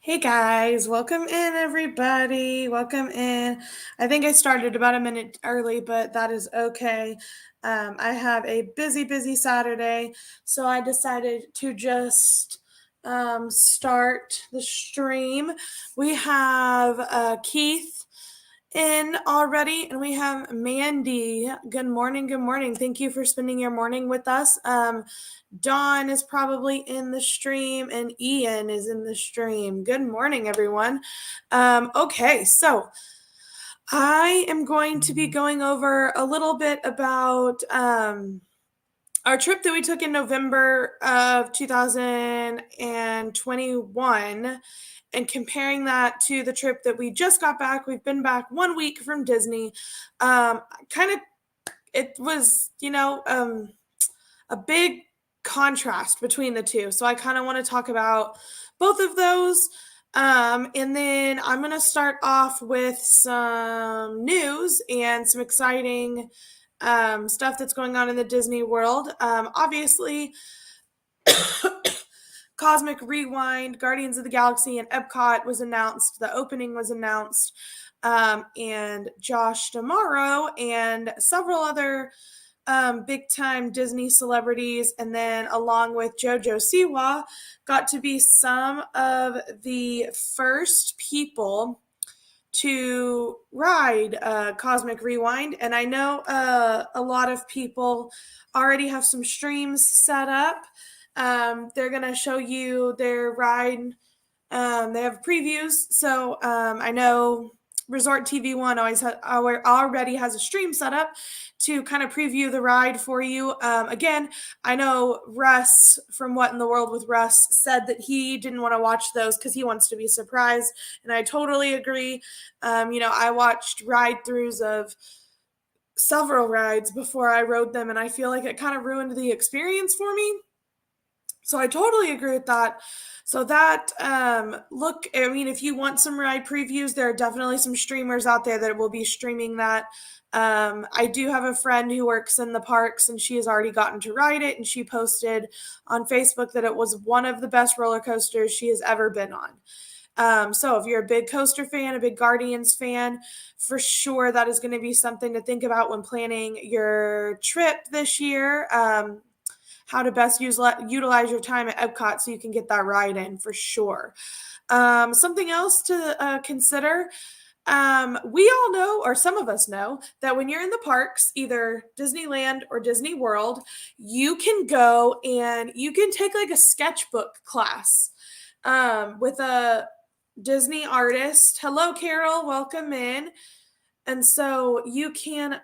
Hey guys, welcome in everybody. Welcome in. I think I started about a minute early, but that is okay. I have a busy Saturday, so I decided to just start the stream. We have Keith in already, and we have Mandy. Good morning. Good morning. Thank you for spending your morning with us. Dawn is probably in the stream, and Ian is in the stream. Good morning, everyone. Okay, so I am going to be going over a little bit about our trip that we took in November of 2021 and comparing that to the trip that we just got back. We've been back 1 week from Disney. Kind of, it was, a big contrast between the two. So I kind of want to talk about both of those. And then I'm going to start off with some news and some exciting stuff that's going on in the Disney world. Obviously, Cosmic Rewind, Guardians of the Galaxy, and Epcot was announced. The opening was announced. And Josh D'Amaro and several other big time Disney celebrities, and then along with JoJo Siwa, got to be some of the first people to ride Cosmic Rewind. And I know a lot of people already have some streams set up. They're going to show you their ride. They have previews. So I know Resort TV One already has a stream set up to kind of preview the ride for you. Again, I know Russ from What in the World with Russ said that he didn't want to watch those because he wants to be surprised, and I totally agree. I watched ride-throughs of several rides before I rode them, and I feel like it kind of ruined the experience for me. So I totally agree with that. So that if you want some ride previews, there are definitely some streamers out there that will be streaming that. I do have a friend who works in the parks, and she has already gotten to ride it, and she posted on Facebook that it was one of the best roller coasters she has ever been on. So if you're a big coaster fan, a big Guardians fan, for sure that is going to be something to think about when planning your trip this year. How to best utilize your time at Epcot so you can get that ride in for sure. Something else to consider. We all know, or some of us know, that when you're in the parks, either Disneyland or Disney World, you can go and you can take like a sketchbook class with a Disney artist. Hello, Carol. Welcome in. And so you can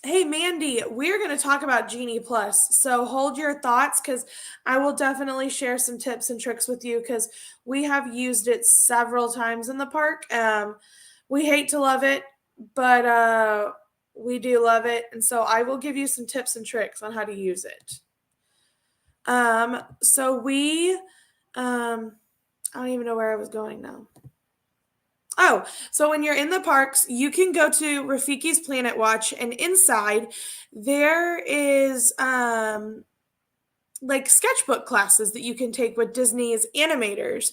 hey, Mandy, we're going to talk about Genie Plus. So hold your thoughts because I will definitely share some tips and tricks with you because we have used it several times in the park. We hate to love it, but we do love it. And so I will give you some tips and tricks on how to use it. So I don't even know where I was going now. Oh, so when you're in the parks, you can go to Rafiki's Planet Watch, and inside there is like sketchbook classes that you can take with Disney's animators.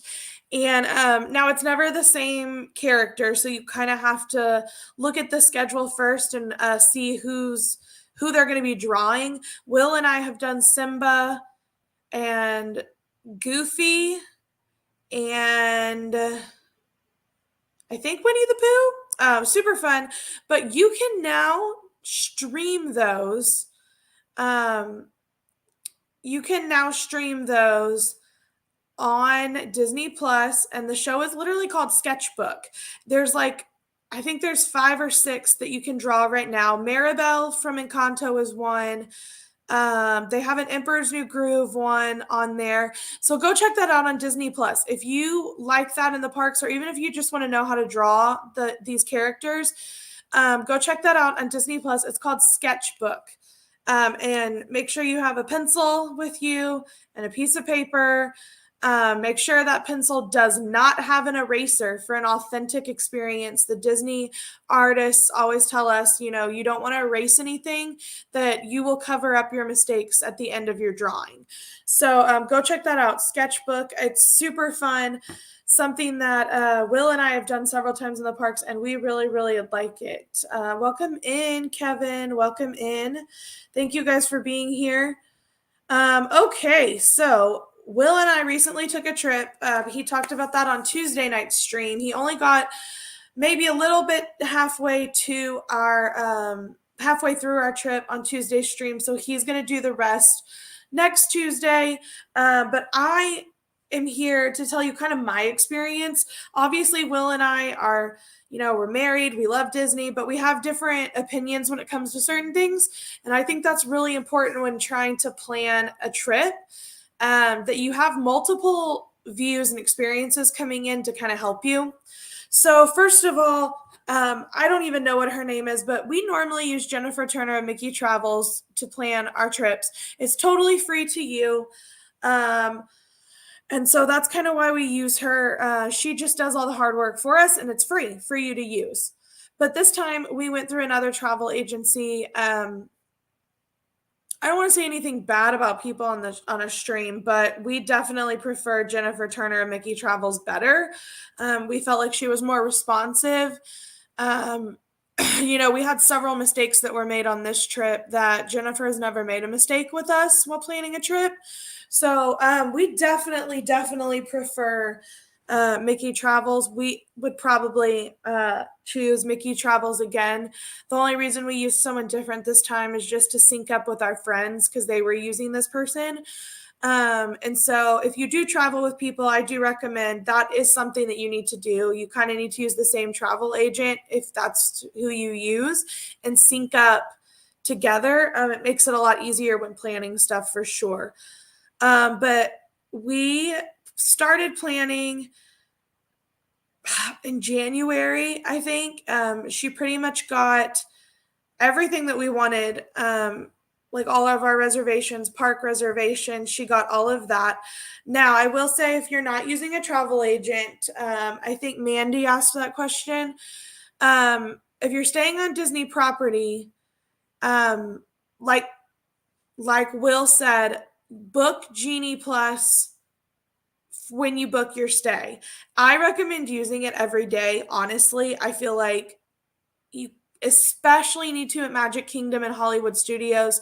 And now it's never the same character, so you kind of have to look at the schedule first and see who they're going to be drawing. Will and I have done Simba and Goofy and I think Winnie the Pooh. Super fun. But you can now stream those. You can now stream those on Disney Plus, and the show is literally called Sketchbook. I think there's 5 or 6 that you can draw right now. Maribel from Encanto is one. They have an Emperor's New Groove one on there. So go check that out on Disney Plus. If you like that in the parks, or even if you just want to know how to draw these characters, go check that out on Disney Plus. It's called Sketchbook. And make sure you have a pencil with you and a piece of paper. Make sure that pencil does not have an eraser for an authentic experience. The Disney artists always tell us, you don't want to erase anything, that you will cover up your mistakes at the end of your drawing. So go check that out. Sketchbook. It's super fun. Something that Will and I have done several times in the parks, and we really, really like it. Welcome in, Kevin. Welcome in. Thank you guys for being here. Okay, so Will and I recently took a trip. He talked about that on Tuesday night's stream. He only got maybe a little bit halfway through our trip on Tuesday's stream, so he's going to do the rest next Tuesday. But I am here to tell you kind of my experience. Obviously, Will and I are, we're married, we love Disney, but we have different opinions when it comes to certain things. And I think that's really important when trying to plan a trip, that you have multiple views and experiences coming in to kind of help you. So first of all, I don't even know what her name is, but we normally use Jennifer Turner and Mickey Travels to plan our trips. It's totally free to you. And so that's kind of why we use her. She just does all the hard work for us, and it's free for you to use. But this time we went through another travel agency. I don't want to say anything bad about people on a stream, but we definitely prefer Jennifer Turner and Mickey Travels better. We felt like she was more responsive. We had several mistakes that were made on this trip that Jennifer has never made a mistake with us while planning a trip. So we definitely prefer Mickey Travels. We would probably choose Mickey Travels again. The only reason we used someone different this time is just to sync up with our friends because they were using this person. And so if you do travel with people, I do recommend that is something that you need to do. You kind of need to use the same travel agent if that's who you use and sync up together. It makes it a lot easier when planning stuff for sure. But we started planning in January, I think. She pretty much got everything that we wanted, like all of our reservations, park reservations. She got all of that. Now, I will say if you're not using a travel agent, I think Mandy asked that question. If you're staying on Disney property, like Will said, book Genie Plus when you book your stay. I recommend using it every day. Honestly, I feel like you especially need to at Magic Kingdom and Hollywood Studios.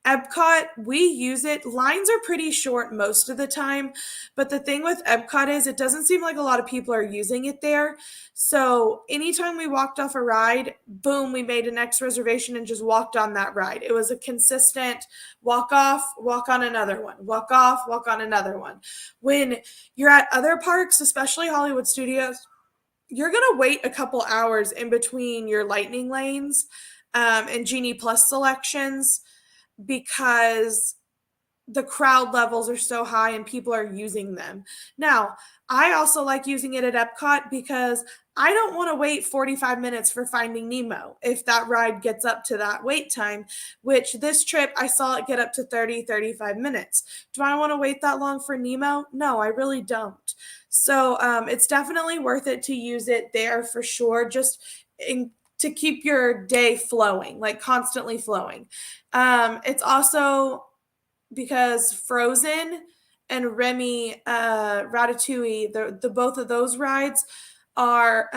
Epcot, we use it. Lines are pretty short most of the time, but the thing with Epcot is it doesn't seem like a lot of people are using it there. So anytime we walked off a ride, boom, we made a next reservation and just walked on that ride. It was a consistent walk off, walk on another one, walk off, walk on another one. When you're at other parks, especially Hollywood Studios, you're going to wait a couple hours in between your lightning lanes and Genie Plus selections because the crowd levels are so high and people are using them. Now, I also like using it at Epcot because I don't want to wait 45 minutes for Finding Nemo if that ride gets up to that wait time, which this trip I saw it get up to 35 minutes. Do I want to wait that long for Nemo? No, I really don't. So it's definitely worth it to use it there for sure, just to keep your day flowing, like constantly flowing. It's also because Frozen and Remy Ratatouille, the both of those rides are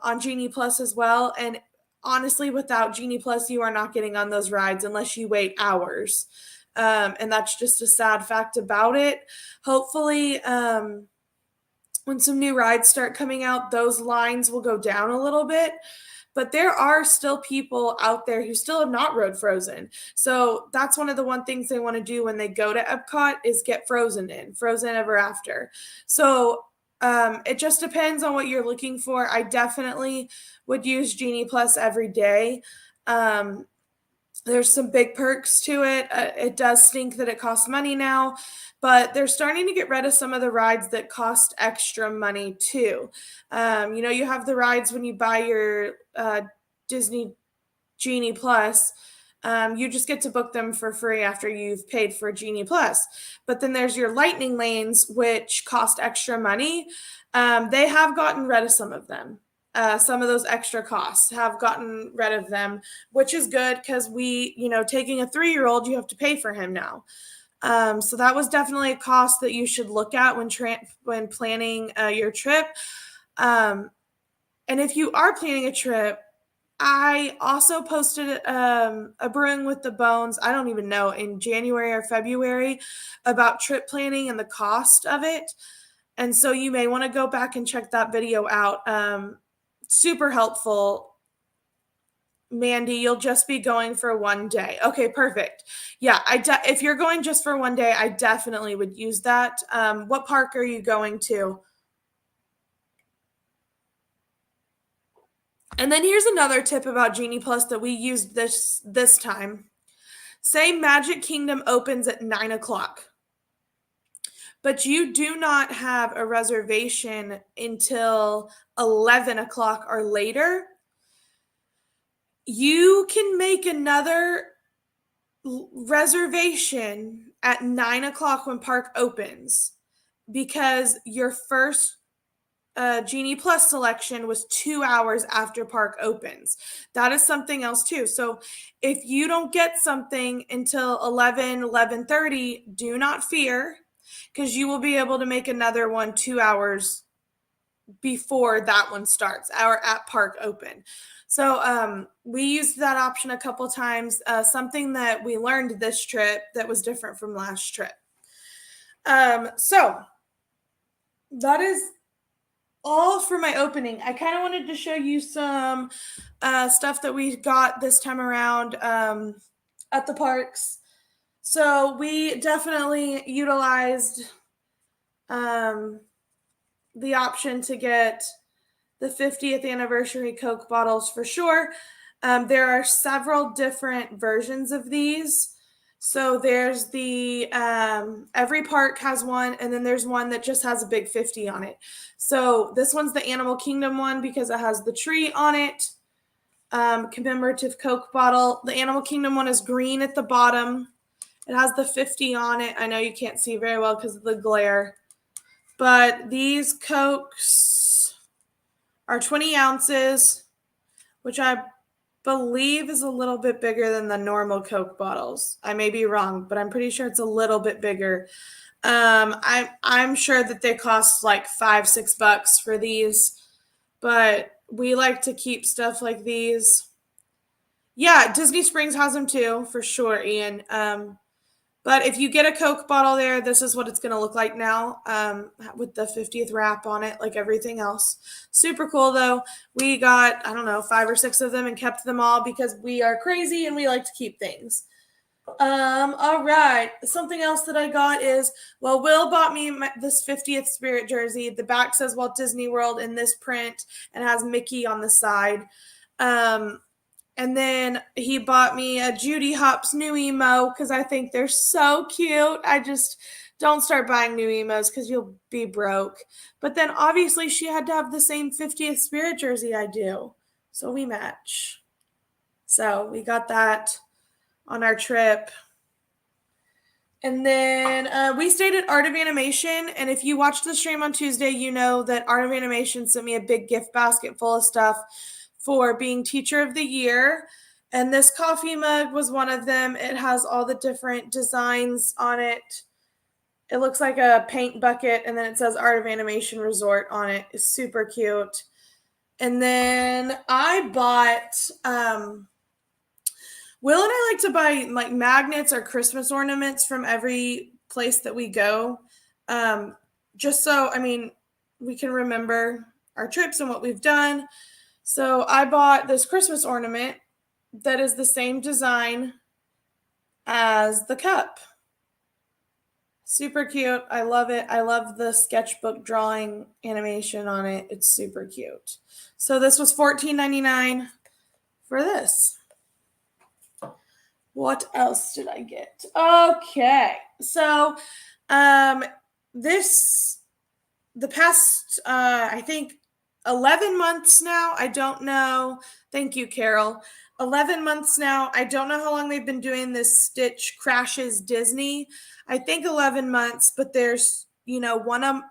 on Genie Plus as well. And honestly, without Genie Plus, you are not getting on those rides unless you wait hours. And that's just a sad fact about it. Hopefully, when some new rides start coming out, those lines will go down a little bit. But there are still people out there who still have not rode Frozen. So that's one of the one things they want to do when they go to Epcot is get Frozen in, Frozen Ever After. So it just depends on what you're looking for. I definitely would use Genie Plus every day. There's some big perks to it. It does stink that it costs money now, but they're starting to get rid of some of the rides that cost extra money too. You have the rides when you buy your Disney Genie Plus. You just get to book them for free after you've paid for Genie Plus. But then there's your lightning lanes, which cost extra money. They have gotten rid of some of them. Some of those extra costs have gotten rid of them, which is good because taking a 3-year-old, you have to pay for him now. So that was definitely a cost that you should look at when planning your trip. And if you are planning a trip, I also posted a Brewing with the Bones, I don't even know, in January or February about trip planning and the cost of it. And so you may want to go back and check that video out. Super helpful. Mandy, you'll just be going for one day. Okay, perfect. Yeah, if you're going just for one day, I definitely would use that. What park are you going to? And then here's another tip about Genie Plus that we used this time. Say Magic Kingdom opens at 9 o'clock, but you do not have a reservation until 11 o'clock or later. You can make another reservation at 9 o'clock when park opens because your first Genie Plus selection was 2 hours after park opens. That is something else too. So if you don't get something until 11:30, do not fear, because you will be able to make another one 2 hours before that one starts, our at park open. So we used that option a couple times, something that we learned this trip that was different from last trip. So that is all for my opening. I kind of wanted to show you some stuff that we got this time around at the parks. So we definitely utilized the option to get the 50th anniversary Coke bottles for sure. There are several different versions of these. So there's the every park has one, and then there's one that just has a big 50 on it. So this one's the Animal Kingdom one because it has the tree on it. Commemorative Coke bottle. The Animal Kingdom one is green at the bottom. It has the 50 on it. I know you can't see very well because of the glare. But these Cokes are 20 ounces, which I believe is a little bit bigger than the normal Coke bottles. I may be wrong, but I'm pretty sure it's a little bit bigger. I'm sure that they cost like $5-6 for these, but we like to keep stuff like these. Yeah, Disney Springs has them too, for sure, Ian. But if you get a Coke bottle there, this is what it's going to look like now, with the 50th wrap on it, like everything else. Super cool, though. We got, 5 or 6 of them and kept them all because we are crazy and we like to keep things. All right. Something else that I got is, Will bought me this 50th Spirit jersey. The back says Walt Disney World in this print and has Mickey on the side. And then he bought me a Judy Hopps new emo because I think they're so cute. I just don't start buying new emos because you'll be broke. But then obviously she had to have the same 50th Spirit jersey I do. So we match. So we got that on our trip. And then we stayed at Art of Animation. And if you watched the stream on Tuesday, you know that Art of Animation sent me a big gift basket full of stuff for being Teacher of the Year. And this coffee mug was one of them. It has all the different designs on it. It looks like a paint bucket, and then it says Art of Animation Resort on it. It's super cute. And then I bought, Will and I like to buy like magnets or Christmas ornaments from every place that we go. Just so, we can remember our trips and what we've done. So I bought this Christmas ornament that is the same design as the cup. Super cute. I love it. I love the sketchbook drawing animation on it. It's super cute. So this was $14.99 for this. What else did I get? Okay. So the past, I think, 11 months now. I don't know. Thank you, Carol. 11 months now. I don't know how long they've been doing this Stitch Crashes Disney. I think 11 months, but there's, one a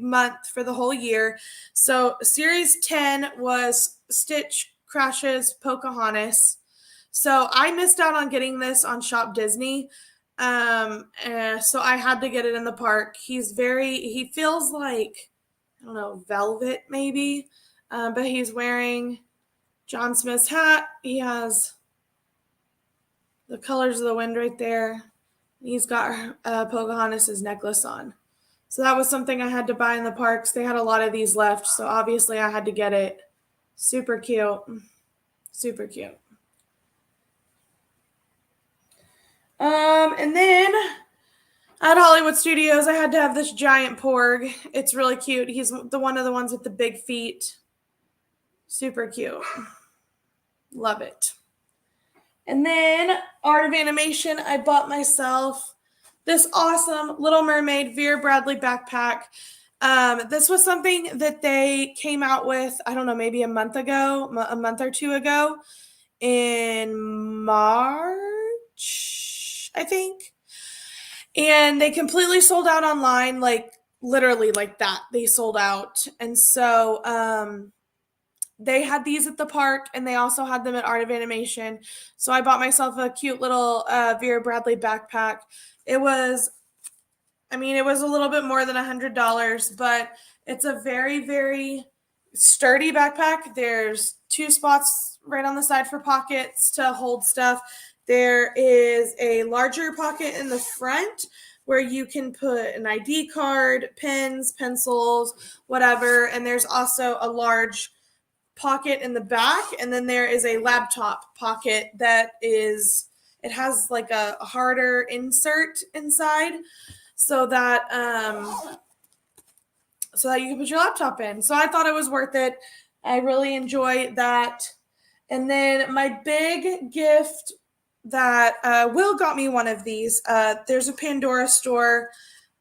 month for the whole year. So series 10 was Stitch Crashes Pocahontas. So I missed out on getting this on Shop Disney. So I had to get it in the park. He feels like, I don't know, velvet maybe, but he's wearing John Smith's hat. He has the colors of the wind right there. He's got Pocahontas' necklace on. So that was something I had to buy in the parks. They had a lot of these left, so obviously I had to get it. Super cute. Super cute. And then at Hollywood Studios, I had to have this giant porg. It's really cute. He's one of the ones with the big feet. Super cute. Love it. And then Art of Animation, I bought myself this awesome Little Mermaid Vera Bradley backpack. This was something that they came out with, I don't know, maybe a month or two ago in March, I think. And they completely sold out online, like literally like that. They sold out. And so they had these at the park, and they also had them at Art of Animation. So I bought myself a cute little Vera Bradley backpack. It was a little bit more than $100, but it's a very, very sturdy backpack. There's 2 spots right on the side for pockets to hold stuff. There is a larger pocket in the front where you can put an ID card, pens, pencils, whatever. And there's also a large pocket in the back. And then there is a laptop pocket it has like a harder insert inside so that you can put your laptop in. So I thought it was worth it. I really enjoy that. And then my big gift that Will got me one of these. There's a Pandora store.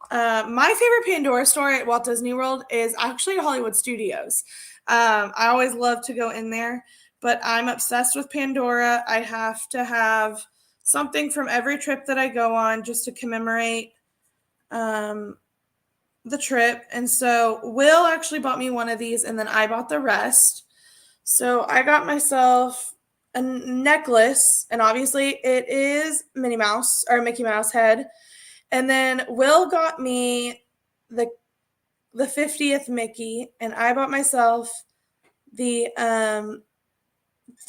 My favorite Pandora store at Walt Disney World is actually Hollywood Studios. I always love to go in there, but I'm obsessed with Pandora. I have to have something from every trip that I go on just to commemorate the trip. And so Will actually bought me one of these, and then I bought the rest. So I got myself a necklace, and obviously it is Minnie Mouse or Mickey Mouse head. And then Will got me the 50th Mickey, and I bought myself the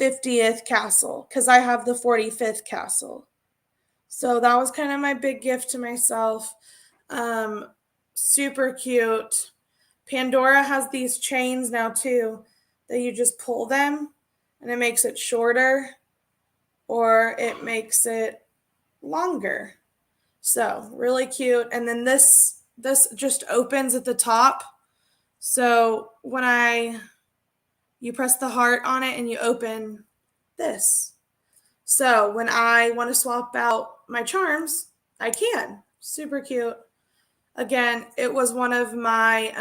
50th castle because I have the 45th castle. So that was kind of my big gift to myself. Super cute. Pandora has these chains now too that you just pull them and it makes it shorter or it makes it longer. So really cute. And then this just opens at the top. So when you press the heart on it and you open this. So when I want to swap out my charms, I can. Super cute. Again, it was one of my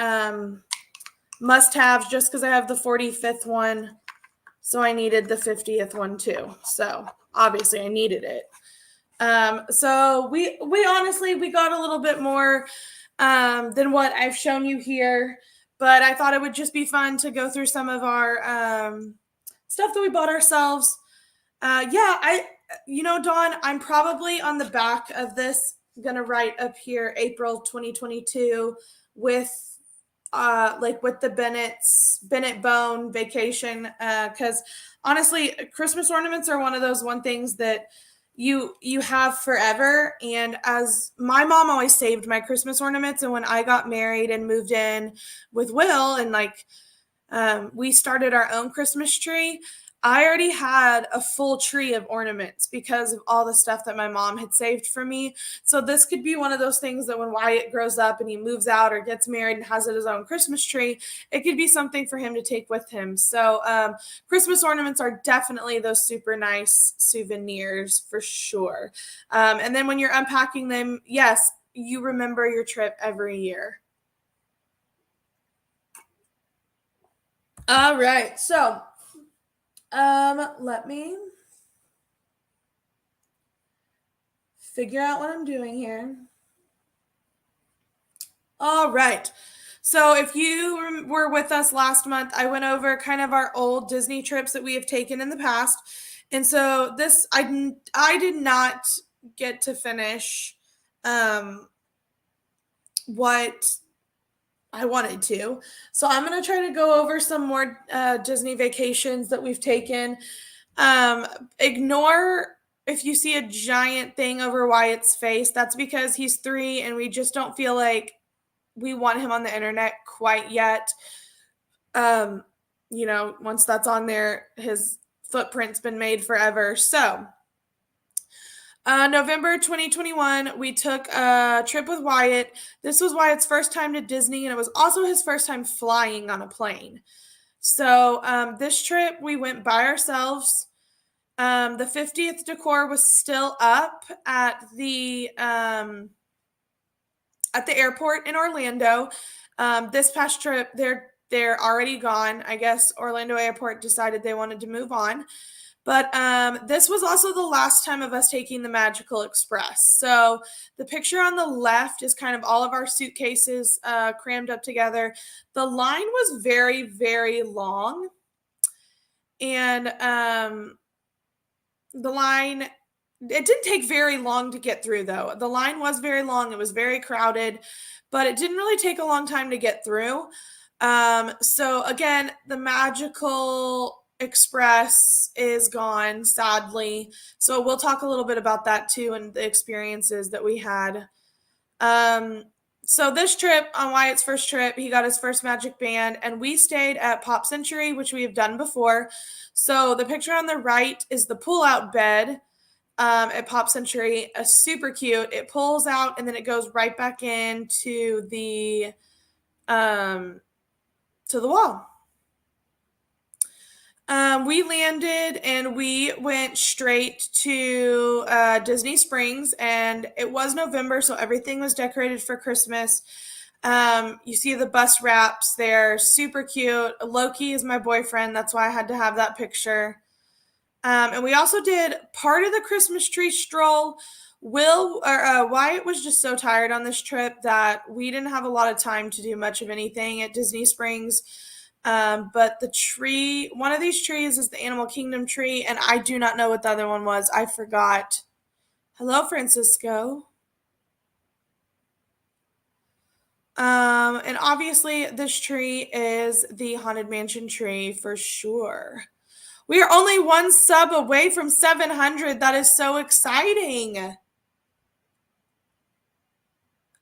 must-haves just because I have the 45th one. So I needed the 50th one too. So obviously I needed it. So we honestly, we got a little bit more than what I've shown you here. But I thought it would just be fun to go through some of our stuff that we bought ourselves. Dawn, I'm probably on the back of this going to write up here April 2022 with the Bennett Bone vacation. Because honestly, Christmas ornaments are one of those things that you have forever. And as my mom always saved my Christmas ornaments, and when I got married and moved in with Will and we started our own Christmas tree, I already had a full tree of ornaments because of all the stuff that my mom had saved for me. So this could be one of those things that when Wyatt grows up and he moves out or gets married and has his own Christmas tree, it could be something for him to take with him. So Christmas ornaments are definitely those super nice souvenirs for sure. And then when you're unpacking them, yes, you remember your trip every year. All right. So let me figure out what I'm doing here. All right. So if you were with us last month, I went over kind of our old Disney trips that we have taken in the past. And so this, I did not get to finish what I wanted to. So I'm going to try to go over some more Disney vacations that we've taken. Ignore if you see a giant thing over Wyatt's face. That's because he's 3 and we just don't feel like we want him on the internet quite yet. Once that's on there, his footprint's been made forever. So November 2021, we took a trip with Wyatt. This was Wyatt's first time to Disney, and it was also his first time flying on a plane. So this trip, we went by ourselves. The 50th decor was still up at the airport in Orlando. This past trip, they're already gone. I guess Orlando Airport decided they wanted to move on. But this was also the last time of us taking the Magical Express. So the picture on the left is kind of all of our suitcases crammed up together. The line was very, very long. And the line, it didn't take very long to get through, though. The line was very long. It was very crowded, but it didn't really take a long time to get through. So again, the Magical Express is gone, sadly. So we'll talk a little bit about that too and the experiences that we had. So this trip, on Wyatt's first trip, he got his first Magic Band, and we stayed at Pop Century, which we have done before. So the picture on the right is the pull-out bed at Pop Century. Super cute. It pulls out, and then it goes right back into the wall. We landed and we went straight to Disney Springs, and it was November, so everything was decorated for Christmas. You see the bus wraps there, super cute. Loki is my boyfriend, that's why I had to have that picture. And we also did part of the Christmas tree stroll. Wyatt was just so tired on this trip that we didn't have a lot of time to do much of anything at Disney Springs. But the tree, one of these trees is the Animal Kingdom tree, and I do not know what the other one was. I forgot. Hello, Francisco. And obviously this tree is the Haunted Mansion tree for sure. We are only one sub away from 700. That is so exciting.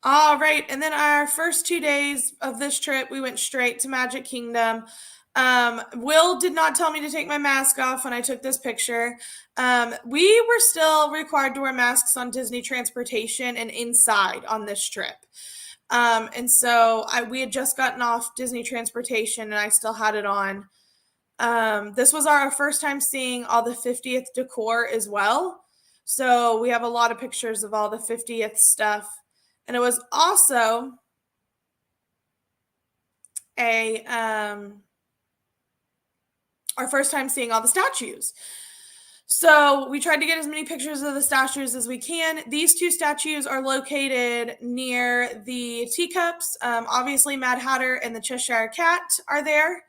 All right. And then our first 2 days of this trip, we went straight to Magic Kingdom. Will did not tell me to take my mask off when I took this picture. We were still required to wear masks on Disney transportation and inside on this trip. And so we had just gotten off Disney transportation and I still had it on. This was our first time seeing all the 50th decor as well. So we have a lot of pictures of all the 50th stuff. And it was also our first time seeing all the statues. So we tried to get as many pictures of the statues as we can. These 2 statues are located near the teacups. Obviously, Mad Hatter and the Cheshire Cat are there.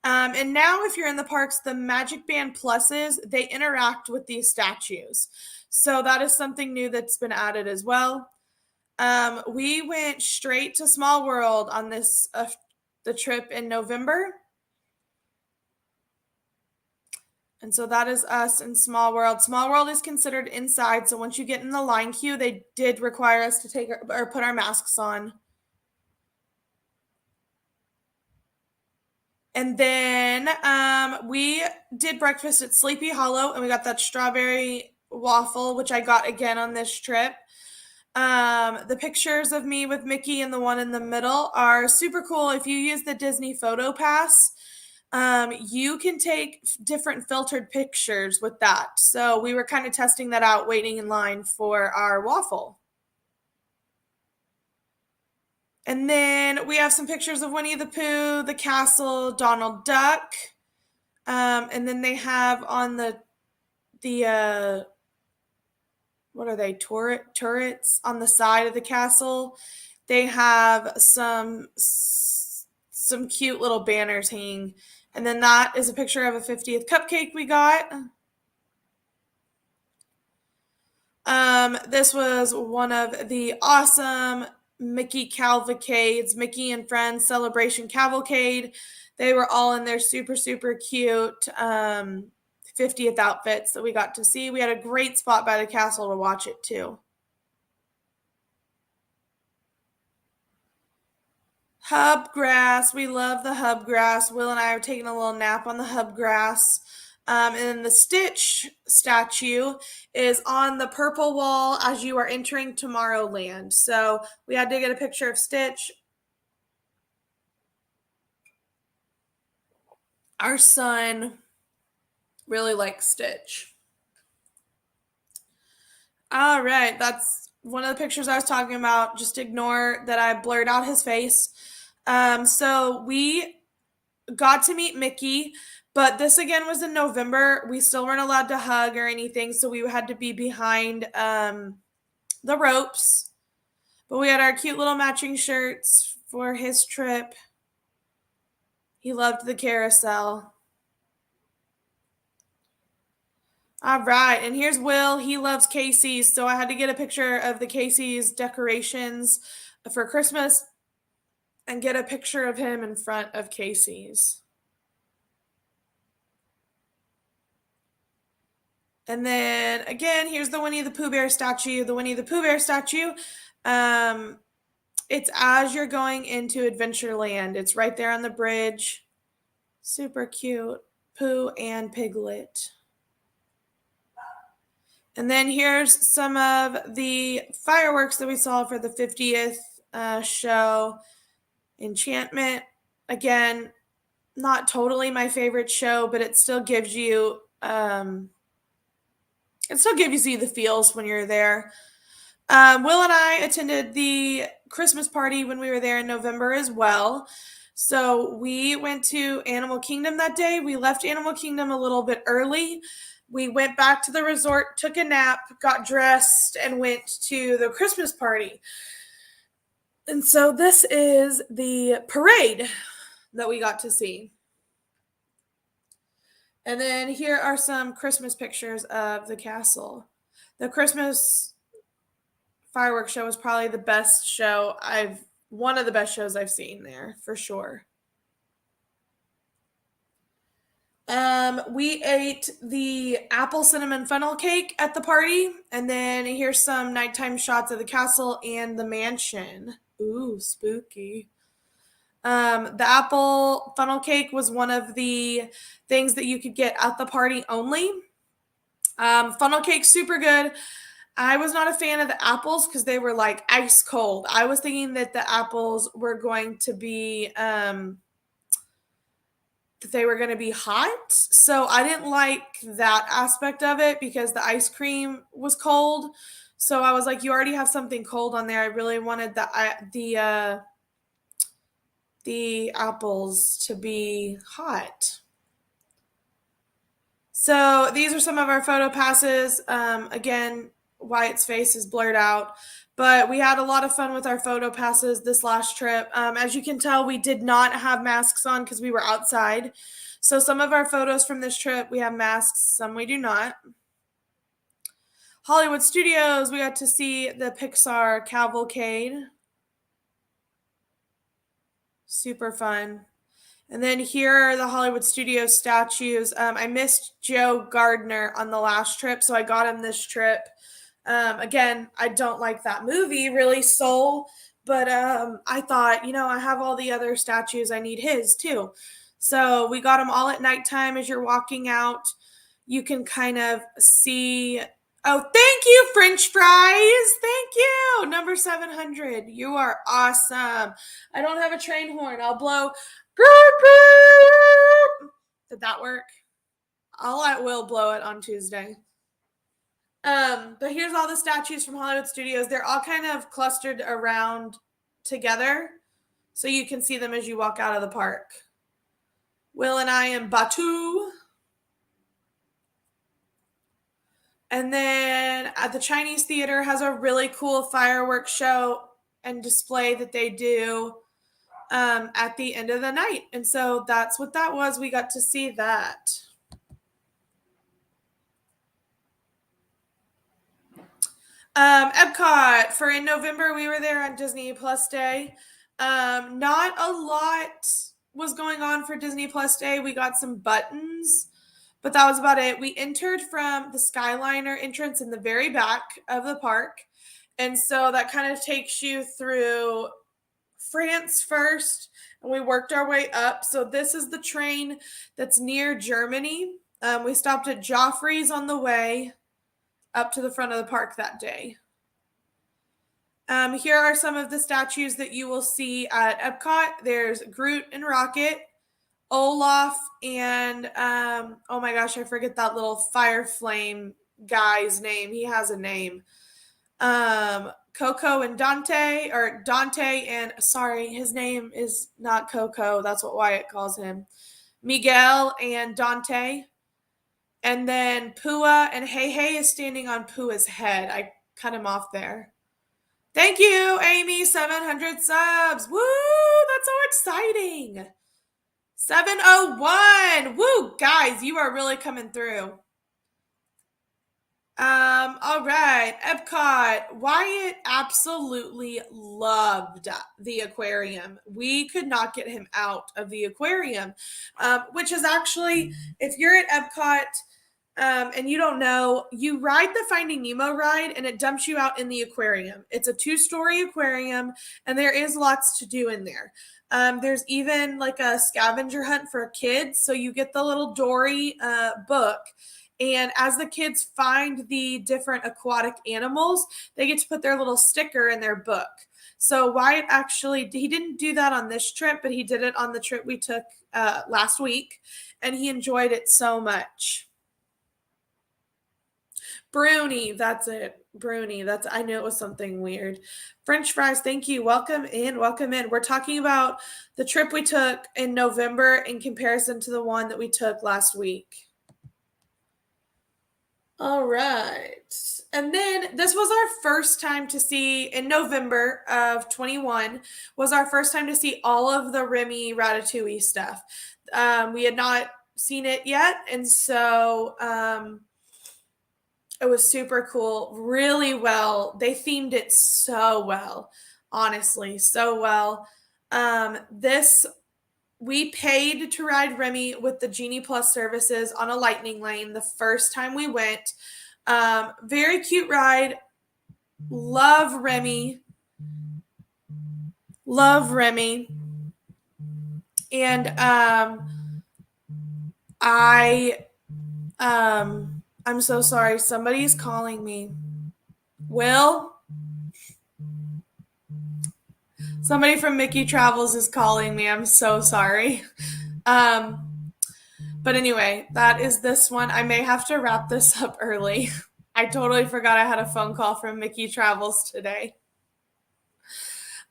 And now if you're in the parks, the Magic Band Pluses, they interact with these statues. So that is something new that's been added as well. We went straight to Small World on this the trip in November. And so that is us in Small World. Small World is considered inside, so once you get in the line queue, they did require us to take or put our masks on. And then we did breakfast at Sleepy Hollow, and we got that strawberry waffle, which I got again on this trip. The pictures of me with Mickey and the one in the middle are super cool. If you use the Disney Photo Pass, you can take different filtered pictures with that. So we were kind of testing that out, waiting in line for our waffle. And then we have some pictures of Winnie the Pooh, the castle, Donald Duck. And then they have on the what are they, turrets on the side of the castle. They have some cute little banners hanging. And then that is a picture of a 50th cupcake we got. This was one of the awesome Mickey cavalcades, Mickey and Friends Celebration Cavalcade. They were all in their super, super cute 50th outfits that we got to see. We had a great spot by the castle to watch it too. Hub grass. We love the hub grass. Will and I are taking a little nap on the hub grass. And then the Stitch statue is on the purple wall as you are entering Tomorrowland. So we had to get a picture of Stitch. Our son really likes Stitch. All right, that's one of the pictures I was talking about. Just ignore that I blurred out his face. So we got to meet Mickey, but this again was in November. We still weren't allowed to hug or anything, so we had to be behind the ropes. But we had our cute little matching shirts for his trip. He loved the carousel. All right, and here's Will. He loves Casey's, so I had to get a picture of the Casey's decorations for Christmas and get a picture of him in front of Casey's. And then again, here's the Winnie the Pooh Bear statue. The Winnie the Pooh Bear statue, it's as you're going into Adventureland. It's right there on the bridge. Super cute. Pooh and Piglet. And then here's some of the fireworks that we saw for the 50th show. Enchantment, again, not totally my favorite show, but it still gives you the feels when you're there. Will and I attended the Christmas party when we were there in November as well. So we went to Animal Kingdom that day. We left Animal Kingdom a little bit early. We went back to the resort, took a nap, got dressed, and went to the Christmas party. And so this is the parade that we got to see. And then here are some Christmas pictures of the castle. The Christmas fireworks show was probably the best show one of the best shows I've seen there, for sure. We ate the apple cinnamon funnel cake at the party, and then here's some nighttime shots of the castle and the mansion. Ooh, spooky. The apple funnel cake was one of the things that you could get at the party only. Funnel cake, super good. I was not a fan of the apples because they were like ice cold. I was thinking that the apples were going to be hot. So I didn't like that aspect of it because the ice cream was cold. So I was like, you already have something cold on there. I really wanted the apples to be hot. So these are some of our photo passes. Again, Wyatt's face is blurred out, but we had a lot of fun with our photo passes this last trip. As you can tell, we did not have masks on because we were outside. So some of our photos from this trip, we have masks, some we do not. Hollywood Studios, we got to see the Pixar Cavalcade. Super fun. And then here are the Hollywood Studios statues. I missed Joe Gardner on the last trip, so I got him this trip. Again, I don't like that movie, really, Soul, but I thought, I have all the other statues. I need his too. So we got them all at nighttime as you're walking out. You can kind of see. Oh, thank you, French fries. Thank you. Number 700. You are awesome. I don't have a train horn. I'll blow. Did that work? I'll let Will blow it on Tuesday. But here's all the statues from Hollywood Studios. They're all kind of clustered around together, so you can see them as you walk out of the park. Will and I in Batuu. And then at the Chinese Theater has a really cool fireworks show and display that they do at the end of the night. And so that's what that was. We got to see that. Epcot for in November, we were there on Disney Plus Day. Not a lot was going on for Disney Plus Day. We got some buttons, but that was about it. We entered from the Skyliner entrance in the very back of the park. And so that kind of takes you through France first, and we worked our way up. So this is the train that's near Germany. We stopped at Joffrey's on the way up to the front of the park that day. Here are some of the statues that you will see at Epcot. There's Groot and Rocket, Olaf, and oh my gosh, I forget that little fire flame guy's name. He has a name. Coco and Dante, or Dante and, sorry, his name is not Coco. That's what Wyatt calls him. Miguel and Dante. And then Pua, and Hey Hey is standing on Pua's head. I cut him off there. Thank you, Amy. 700 subs. Woo! That's so exciting. 701. Woo! Guys, you are really coming through. All right. Epcot. Wyatt absolutely loved the aquarium. We could not get him out of the aquarium, which is actually, if you're at Epcot, and you don't know, you ride the Finding Nemo ride and it dumps you out in the aquarium. It's a 2-story aquarium and there is lots to do in there. There's even like a scavenger hunt for kids. So you get the little Dory book. And as the kids find the different aquatic animals, they get to put their little sticker in their book. So Wyatt actually, he didn't do that on this trip, but he did it on the trip we took last week. And he enjoyed it so much. Bruni, that's it. Bruni, I knew it was something weird. French fries, thank you. Welcome in, welcome in. We're talking about the trip we took in November in comparison to the one that we took last week. All right. And then this was our first time to see, in November of 21, was our first time to see all of the Remy Ratatouille stuff. We had not seen it yet, and so it was super cool. Really well. They themed it so well. Honestly, so well. We paid to ride Remy with the Genie Plus services on a lightning lane the first time we went. Very cute ride. Love Remy. Love Remy. And I'm so sorry. Somebody's calling me. Will? Somebody from Mickey Travels is calling me. I'm so sorry. But anyway, that is this one. I may have to wrap this up early. I totally forgot I had a phone call from Mickey Travels today.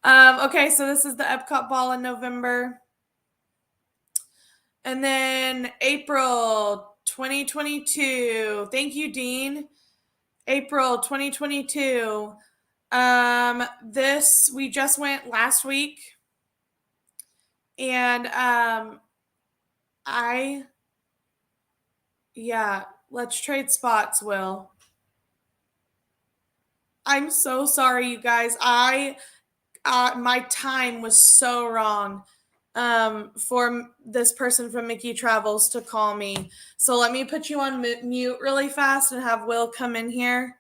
Okay, so this is the Epcot ball in November. And then April 2022. Thank you, Dean. April 2022. This, we just went last week. And let's trade spots, Will. I'm so sorry, you guys. My time was so wrong for this person from Mickey Travels to call me. So let me put you on mute really fast and have Will come in here.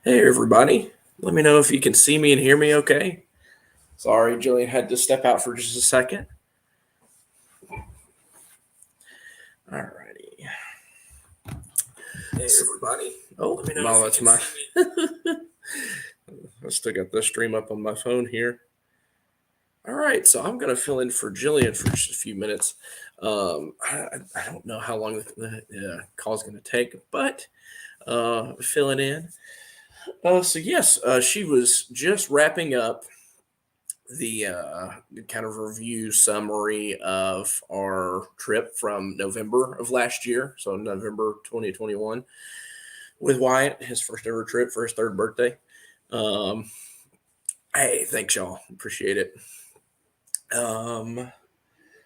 Hey, everybody. Let me know if you can see me and hear me okay. Sorry, Jillian had to step out for just a second. Alrighty. Hey everybody. Oh, Let me know no, if you that's can my. see me. I still got the stream up on my phone here. All right, so I'm going to fill in for Jillian for just a few minutes. I don't know how long the call is going to take, but filling in. So, yes, she was just wrapping up the kind of review summary of our trip from November of last year, so November 2021, with Wyatt, his first ever trip for his third birthday. Um, hey, thanks y'all, appreciate it. Um,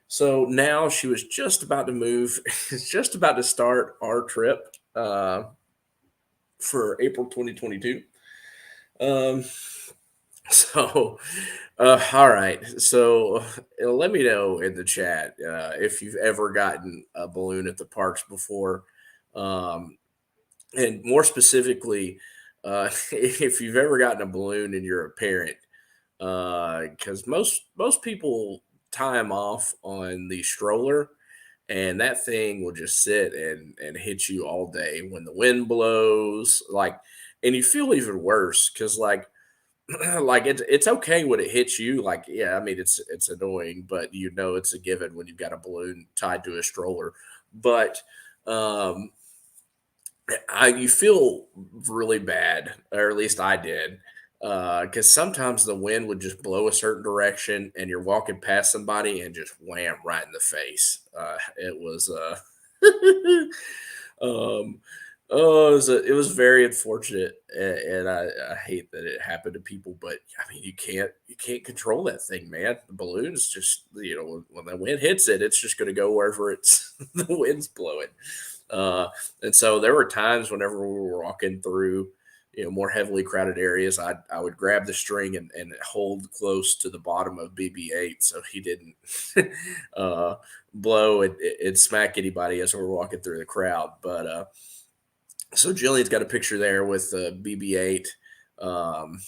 so now she was just about to move, just about to start our trip for April 2022. Um, So, all right. So, let me know in the chat if you've ever gotten a balloon at the parks before, um, and more specifically, if you've ever gotten a balloon and you're a parent, because most people tie them off on the stroller, and that thing will just sit and hit you all day when the wind blows, like, and you feel even worse because like it's okay when it hits you. Like, yeah, I mean it's annoying, but you know it's a given when you've got a balloon tied to a stroller. But um you feel really bad, or at least I did. Because sometimes the wind would just blow a certain direction and you're walking past somebody and just wham right in the face. It was um it was very unfortunate, and I hate that it happened to people. But I mean, you can't control that thing, man. The balloon's just, when the wind hits it, it's just going to go wherever it's the wind's blowing. Uh, and so there were times whenever we were walking through, more heavily crowded areas, I would grab the string and hold close to the bottom of BB-8 so he didn't uh, blow and smack anybody as we're walking through the crowd. But so Jillian's got a picture there with BB-8. Um,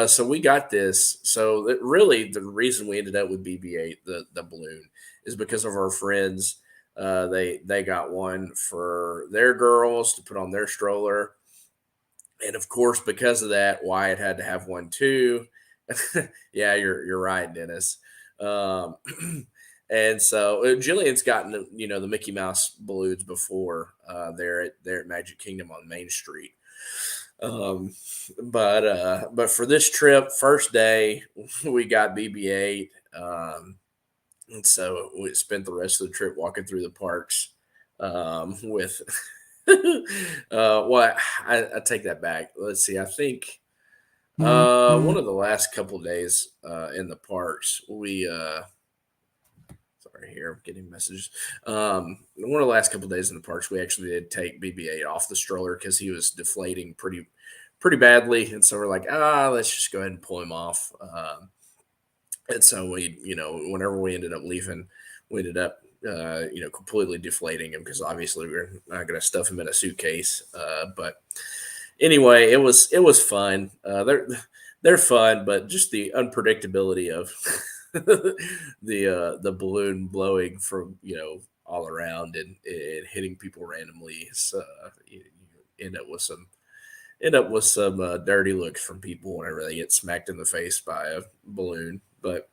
so we got this. So that really, the reason we ended up with BB-8, the balloon, is because of our friends. They got one for their girls to put on their stroller, and of course, because of that, Wyatt had to have one too. Yeah, you're right, Dennis. Um, and so Jillian's gotten the Mickey Mouse balloons before, there at Magic Kingdom on Main Street. Um, but for this trip, first day we got BB-8, and so we spent the rest of the trip walking through the parks with. Well, I take that back. Let's see. I think one of the last couple days in the parks, we sorry, here I'm getting messages. One of the last couple days in the parks, we actually did take BB-8 off the stroller because he was deflating pretty badly, and so we're like, let's just go ahead and pull him off. And so we, whenever we ended up leaving, we ended up, completely deflating him because obviously we're not going to stuff him in a suitcase. But anyway, it was fun. They're fun, but just the unpredictability of the balloon blowing from all around and hitting people randomly. So you end up with some dirty looks from people whenever they get smacked in the face by a balloon. But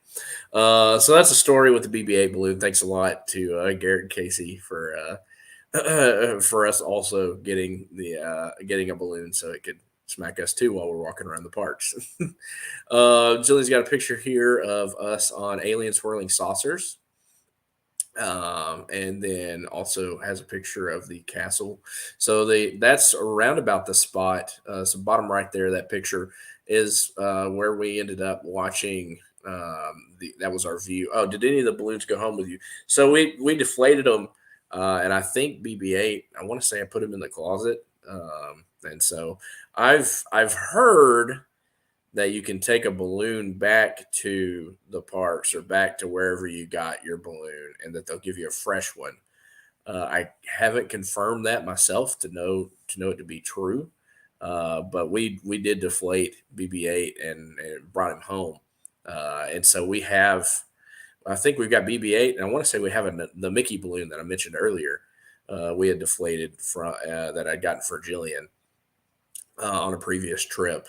so that's a story with the BB-8 balloon. Thanks a lot to Garrett and Casey for us also getting a balloon so it could smack us too while we're walking around the parks. Jilly's got a picture here of us on alien swirling saucers. And then also has a picture of the castle. So that's around about the spot. So bottom right there, that picture is where we ended up watching. That was our view. Oh, did any of the balloons go home with you? So we deflated them, and I think BB-8. I want to say I put him in the closet. And so I've heard that you can take a balloon back to the parks or back to wherever you got your balloon, and that they'll give you a fresh one. I haven't confirmed that myself to know it to be true, But we did deflate BB-8 and brought him home. And so we have, I think we've got BB-8, and I want to say we have the Mickey balloon that I mentioned earlier. We had deflated from that I'd gotten for Jillian on a previous trip,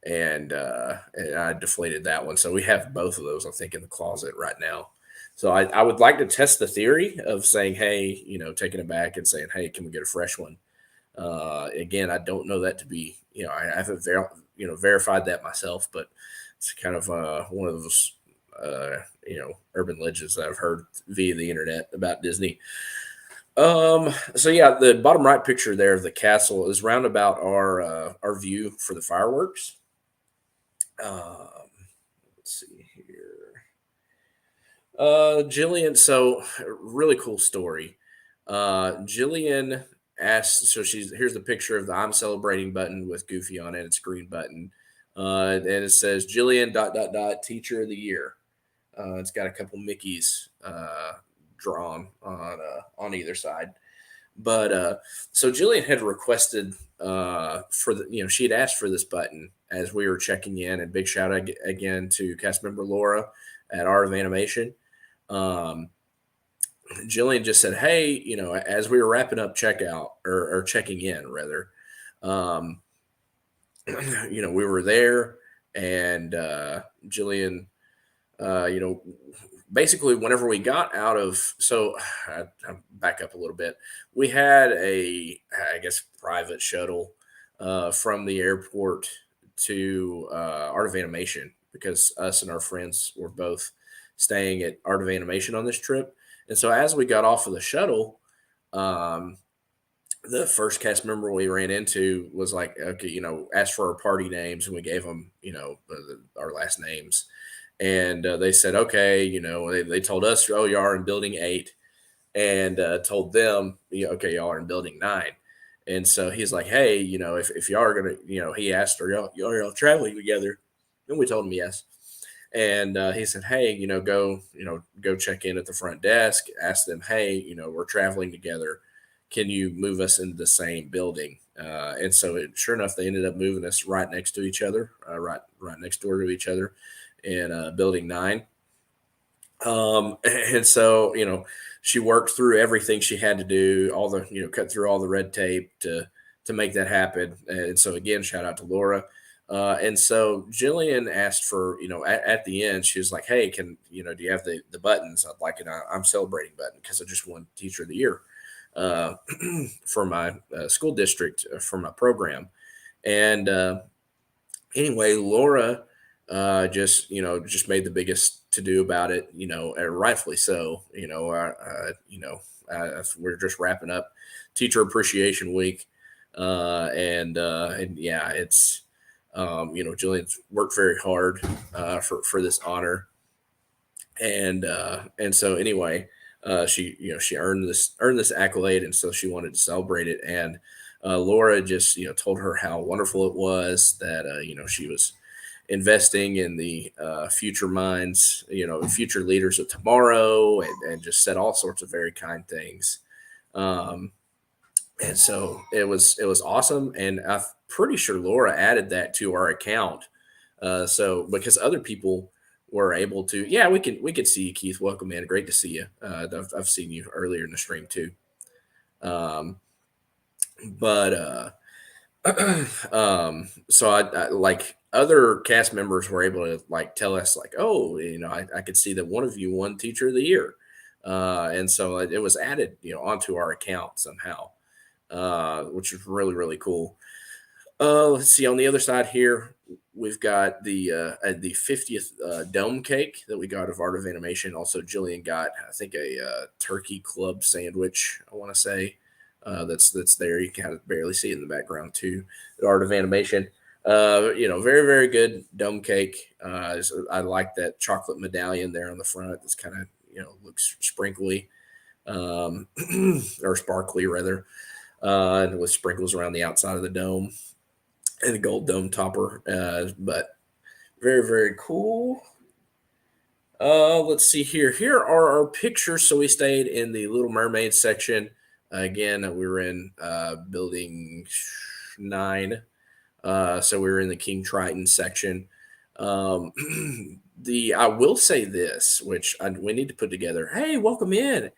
and I deflated that one. So we have both of those, I think, in the closet right now. So I would like to test the theory of saying, hey, taking it back and saying, hey, can we get a fresh one? Again, I don't know that to be, I haven't verified that myself, but it's kind of one of those, urban legends that I've heard via the internet about Disney. So yeah, the bottom right picture there of the castle is round about our view for the fireworks. Let's see here. Jillian, so really cool story. Jillian asked, so here's the picture of the I'm celebrating button with Goofy on it. It's a green button. And it says Jillian ... teacher of the year. It's got a couple Mickeys drawn on either side. But so Jillian had requested for the, she had asked for this button as we were checking in, and big shout out again to cast member Laura at Art of Animation. Jillian just said, hey, as we were wrapping up checkout or checking in rather, we were there, and Jillian, basically whenever we got out of, so I back up a little bit. We had I guess, private shuttle from the airport to Art of Animation, because us and our friends were both staying at Art of Animation on this trip. And so as we got off of the shuttle, the first cast member we ran into was like, okay, asked for our party names, and we gave them, our last names. And they said, okay, they told us, oh, you are in building 8, and told them, okay, y'all are in building 9. And so he's like, hey, if y'all are going to, he asked, are y'all traveling together? And we told him yes. And he said, hey, go check in at the front desk, ask them, hey, we're traveling together. Can you move us into the same building? And so sure enough, they ended up moving us right next to each other, right next door to each other in building 9. And so, she worked through everything she had to do, all the, cut through all the red tape to make that happen. And so again, shout out to Laura. And so Jillian asked for, at the end, she was like, hey, do you have the buttons? I'd like it. I'm celebrating button, because I just won Teacher of the Year for my school district for my program. And anyway, Laura just made the biggest to do about it, rightfully so. We're just wrapping up Teacher Appreciation Week, and yeah, it's Jillian's worked very hard for this honor, and so anyway, she earned this accolade, and so she wanted to celebrate it. And Laura just told her how wonderful it was that she was investing in the future minds, future leaders of tomorrow, and just said all sorts of very kind things. And so it was awesome. And I'm pretty sure Laura added that to our account. So because other people were able to, yeah, we could see you, Keith. Welcome, man. Great to see you. I've seen you earlier in the stream too. So I like other cast members were able to like tell us like, oh, I could see that one of you won Teacher of the Year. And so it was added, onto our account somehow, which is really, really cool. Let's see, on the other side here, we've got the 50th dome cake that we got of Art of Animation. Also, Jillian got, I think, a turkey club sandwich, I want to say. That's there. You can kind of barely see it in the background too. The Art of Animation, very, very good dome cake. I like that chocolate medallion there on the front. That's kind of, looks sprinkly, or sparkly rather, and with sprinkles around the outside of the dome and the gold dome topper. But very, very cool. Let's see here. Here are our pictures. So we stayed in the Little Mermaid section. Again, we were in building 9. So we were in the King Triton section. Um, I will say this, which we need to put together. Hey, welcome in.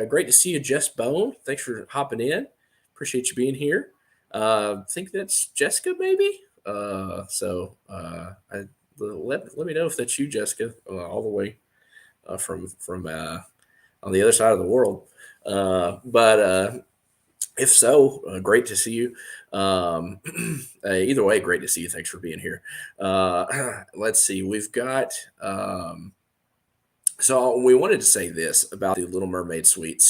Great to see you, Jess Bone. Thanks for hopping in. Appreciate you being here. Think that's Jessica, maybe. Let me know if that's you, Jessica, all the way from on the other side of the world. But if so, great to see you. Either way, great to see you. Thanks for being here. Let's see. We've got. So we wanted to say this about the Little Mermaid suite.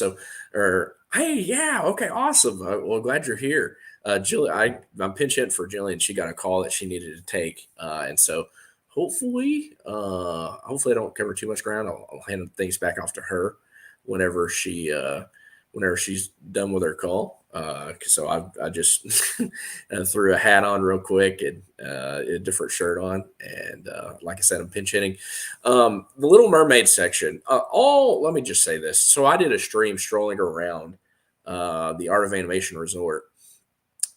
Or hey, yeah, okay, awesome. Well, glad you're here, Jillian. I'm pinch hitting for Jillian. She got a call that she needed to take, and so hopefully I don't cover too much ground. I'll hand things back off to her whenever whenever she's done with her call. So I just threw a hat on real quick and a different shirt on, and like I said, I'm pinch hitting. The Little Mermaid section. Let me just say this. So I did a stream strolling around the Art of Animation Resort,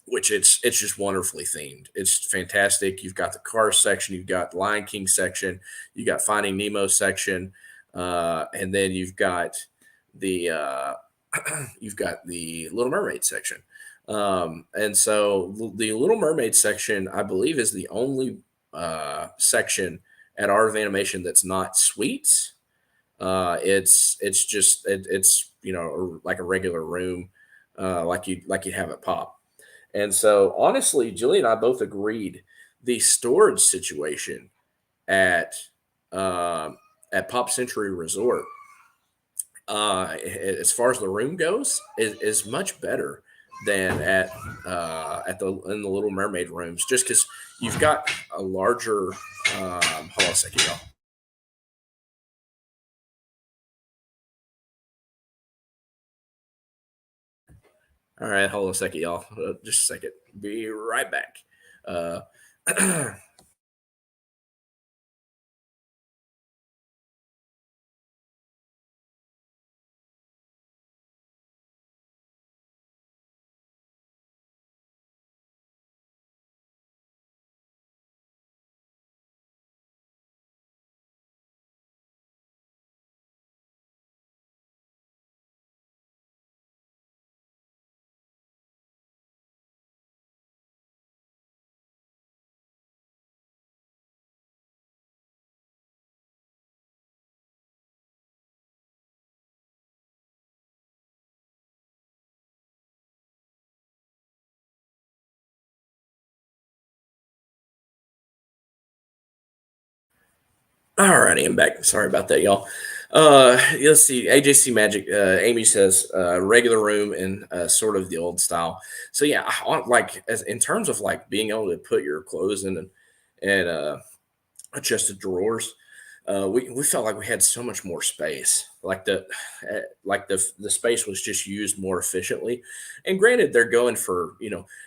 which it's just wonderfully themed. It's fantastic. You've got the Cars section, you've got Lion King section, you got Finding Nemo section, and then you've got the you've got the Little Mermaid section. And so the Little Mermaid section, I believe, is the only section at Art of Animation that's not suites. It's like a regular room, like you'd have at Pop. And so honestly, Julie and I both agreed the storage situation at Pop Century Resort, as far as the room goes, is much better than at the in the Little Mermaid rooms, just because you've got a larger. Hold on a second, y'all. All right, hold on a second, y'all. Just a second. Be right back. Uh, All righty, I'm back. Sorry about that, y'all. Let's see. AJC Magic. Amy says regular room and sort of the old style. So yeah, like as in terms of like being able to put your clothes in and a chest of drawers, we felt like we had so much more space. Like the space was just used more efficiently. And granted, they're going for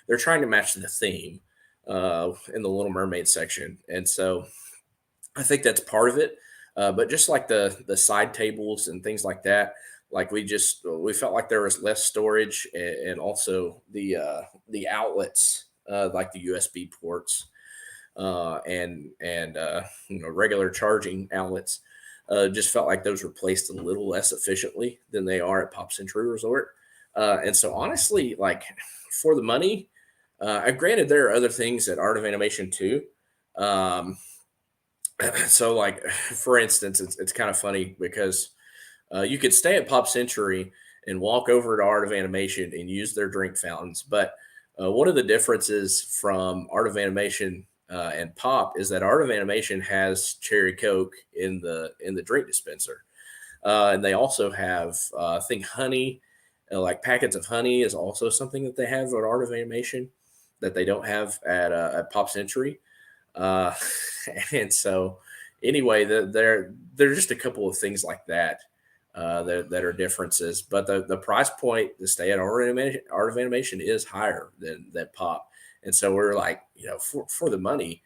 they're trying to match the theme in the Little Mermaid section, and so I think that's part of it. But just like the side tables and things like that, like we felt like there was less storage, and also the outlets, like the USB ports, and regular charging outlets, just felt like those were placed a little less efficiently than they are at Pop Century Resort. And so honestly, like for the money, granted there are other things at Art of Animation too. Um, so like for instance, it's kind of funny because you could stay at Pop Century and walk over to Art of Animation and use their drink fountains, but one of the differences from Art of Animation and Pop is that Art of Animation has cherry Coke in the drink dispenser, and they also have I think honey, like packets of honey is also something that they have at Art of Animation that they don't have at Pop Century. Uh, and so, anyway, there are just a couple of things like that that are differences. But the price point to stay at Art of Animation is higher than that Pop. And so we're like, for the money,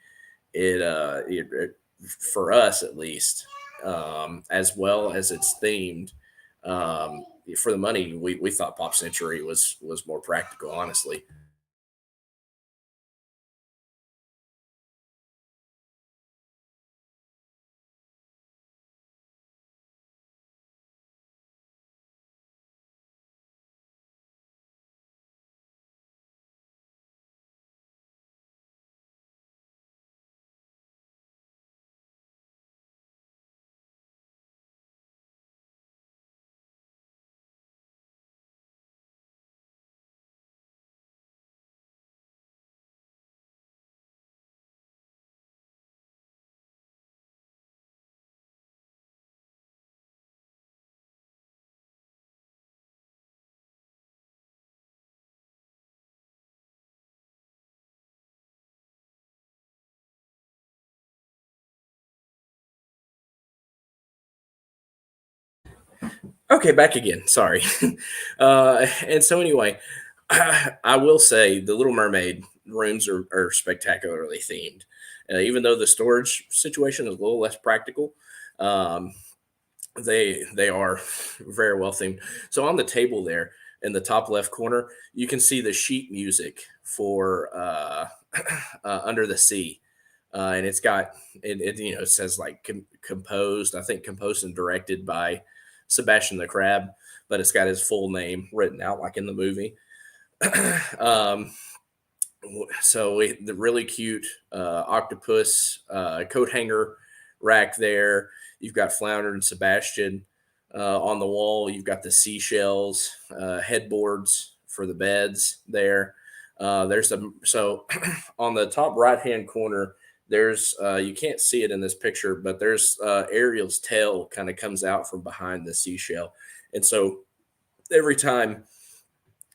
it for us at least, as well as it's themed. For the money, we thought Pop Century was more practical, honestly. Okay, back again. Sorry. And so anyway, I will say the Little Mermaid rooms are spectacularly themed. Even though the storage situation is a little less practical, um, they are very well themed. So on the table there in the top left corner, you can see the sheet music for Under the Sea. And it's got it says like composed, I think composed and directed by Sebastian the Crab, but it's got his full name written out like in the movie. um, the really cute octopus coat hanger rack there. You've got Flounder and Sebastian on the wall. You've got the seashells, headboards for the beds there. There's a so on the top right hand corner. There's you can't see it in this picture, but there's Ariel's tail kind of comes out from behind the seashell, and so every time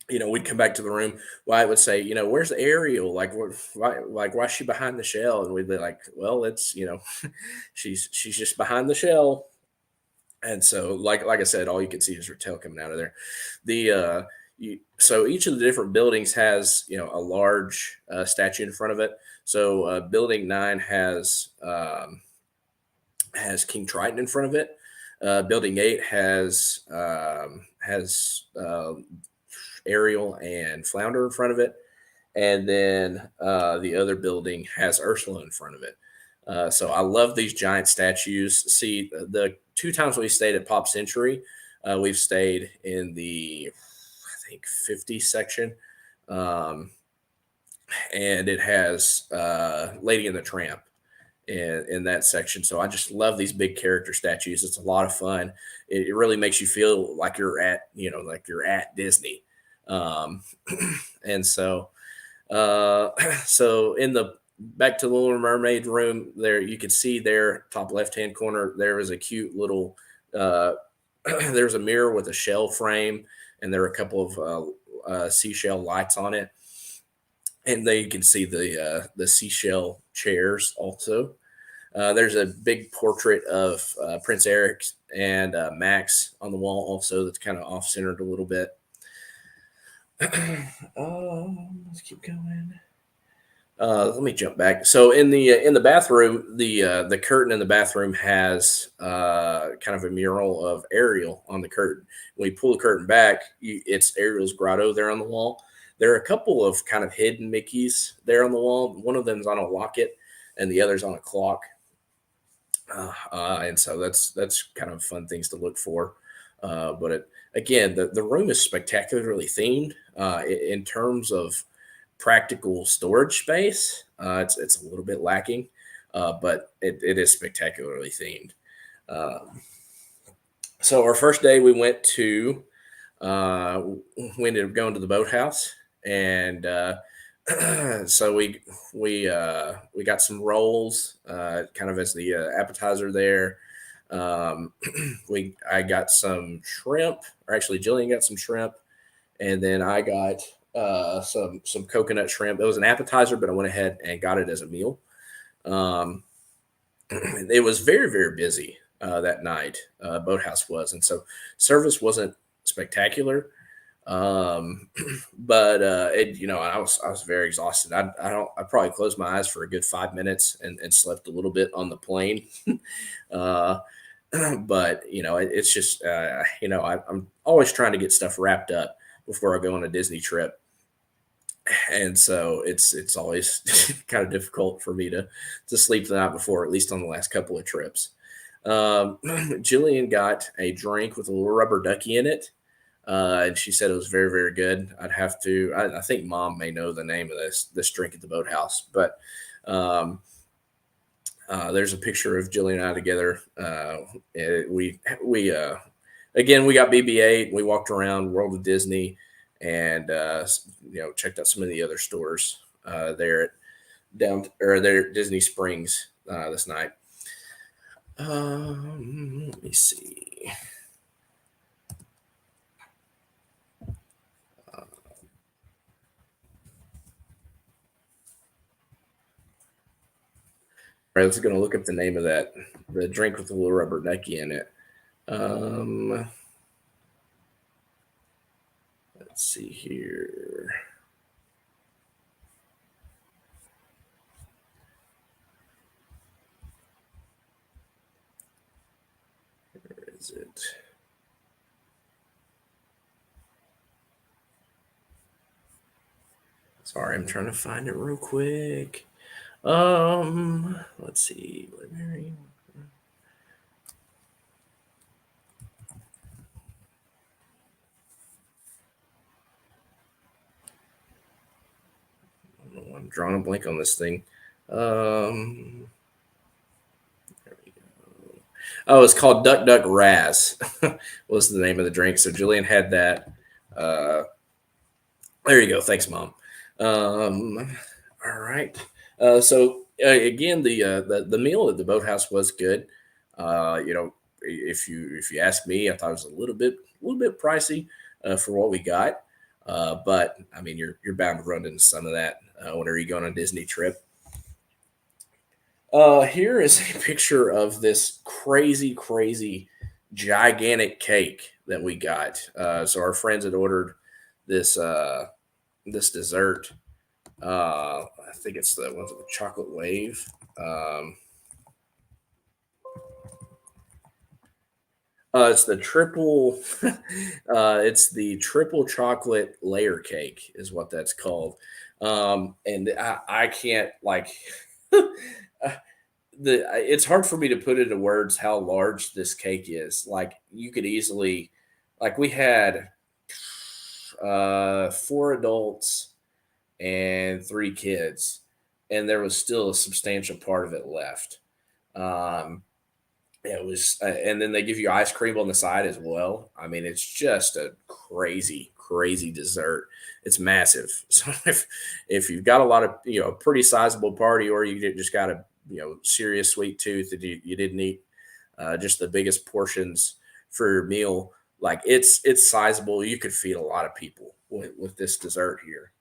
we'd come back to the room. Wyatt would say, where's Ariel? Why's she behind the shell? And we'd be like, well, it's, she's just behind the shell. And so, like I said, all you can see is her tail coming out of there. So each of the different buildings has, a large statue in front of it. So Building 9 has King Triton in front of it. Building 8 has Ariel and Flounder in front of it, and then the other building has Ursula in front of it. So I love these giant statues. See, the 2 times we stayed at Pop Century, we've stayed in the, I think, 50 section, and it has Lady and the Tramp in that section. So I just love these big character statues. It's a lot of fun. It really makes you feel like you're at Disney. And so so in the back to the Little Mermaid room there, you can see there top left hand corner there is a cute little there's a mirror with a shell frame, and there are a couple of seashell lights on it, and there you can see the seashell chairs also. There's a big portrait of Prince Eric and Max on the wall also that's kind of off centered a little bit. Let's keep going. Let me jump back. So in the bathroom, the curtain in the bathroom has kind of a mural of Ariel on the curtain. When you pull the curtain back, it's Ariel's grotto there on the wall. There are a couple of kind of hidden Mickeys there on the wall. One of them's on a locket, and the other's on a clock. And so that's kind of fun things to look for. But again, the room is spectacularly themed. In terms of practical storage space, it's a little bit lacking, but it is spectacularly themed. So our first day we ended up going to the Boathouse, and so we got some rolls, kind of as the appetizer there. I got some shrimp, or actually Jillian got some shrimp, and then I got some coconut shrimp. It was an appetizer, but I went ahead and got it as a meal. It was very, very busy that night. Boathouse was, and so service wasn't spectacular. But I was very exhausted. I probably closed my eyes for a good 5 minutes and slept a little bit on the plane. But it's just I'm always trying to get stuff wrapped up before I go on a Disney trip, and so it's always kind of difficult for me to sleep the night before, at least on the last couple of trips. Jillian got a drink with a little rubber ducky in it, and she said it was very, very good. I think Mom may know the name of this drink at the Boathouse, but there's a picture of Jillian and I together. We got BB-8. We walked around World of Disney, and checked out some of the other stores there at Disney Springs this night. Let me see. All right, let's going to look up the name of the drink with the little rubber ducky in it. Let's see here. Where is it? Sorry, I'm trying to find it real quick. Let's see. Mary. I'm drawing a blank on this thing. There we go. Oh, it's called Duck Duck Raz. Was the name of the drink. So Jillian had that. There you go. Thanks, Mom. All right. Again, the meal at the Boathouse was good. If you ask me, I thought it was a little bit pricey for what we got. But I mean, you're bound to run into some of that whenever you go on a Disney trip. Here is a picture of this crazy, gigantic cake that we got. So our friends had ordered this this dessert. I think it's the ones with the chocolate wave. It's the triple. It's the triple chocolate layer cake, is what that's called. And I can't like. It's hard for me to put into words how large this cake is. Like you could easily, like we had 4 adults and 3 kids, and there was still a substantial part of it left. It was, and then they give you ice cream on the side as well. I mean, it's just a crazy dessert. It's massive. So if you've got a lot of pretty sizable party, or you just got a serious sweet tooth that you didn't eat just the biggest portions for your meal, like it's sizable. You could feed a lot of people with this dessert here.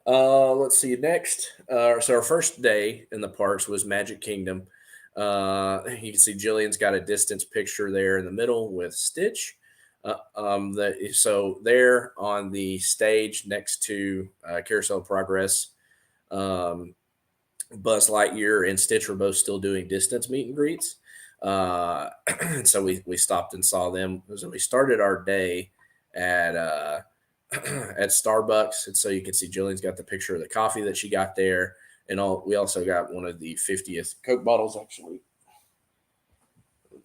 Let's see next. So our first day in the parks was Magic Kingdom. You can see Jillian's got a distance picture there in the middle with Stitch. So there on the stage next to Carousel of Progress, Buzz Lightyear and Stitch were both still doing distance meet and greets. And so we stopped and saw them. So we started our day at at Starbucks, and so you can see Jillian's got the picture of the coffee that she got there, and we also got one of the 50th Coke bottles. Actually,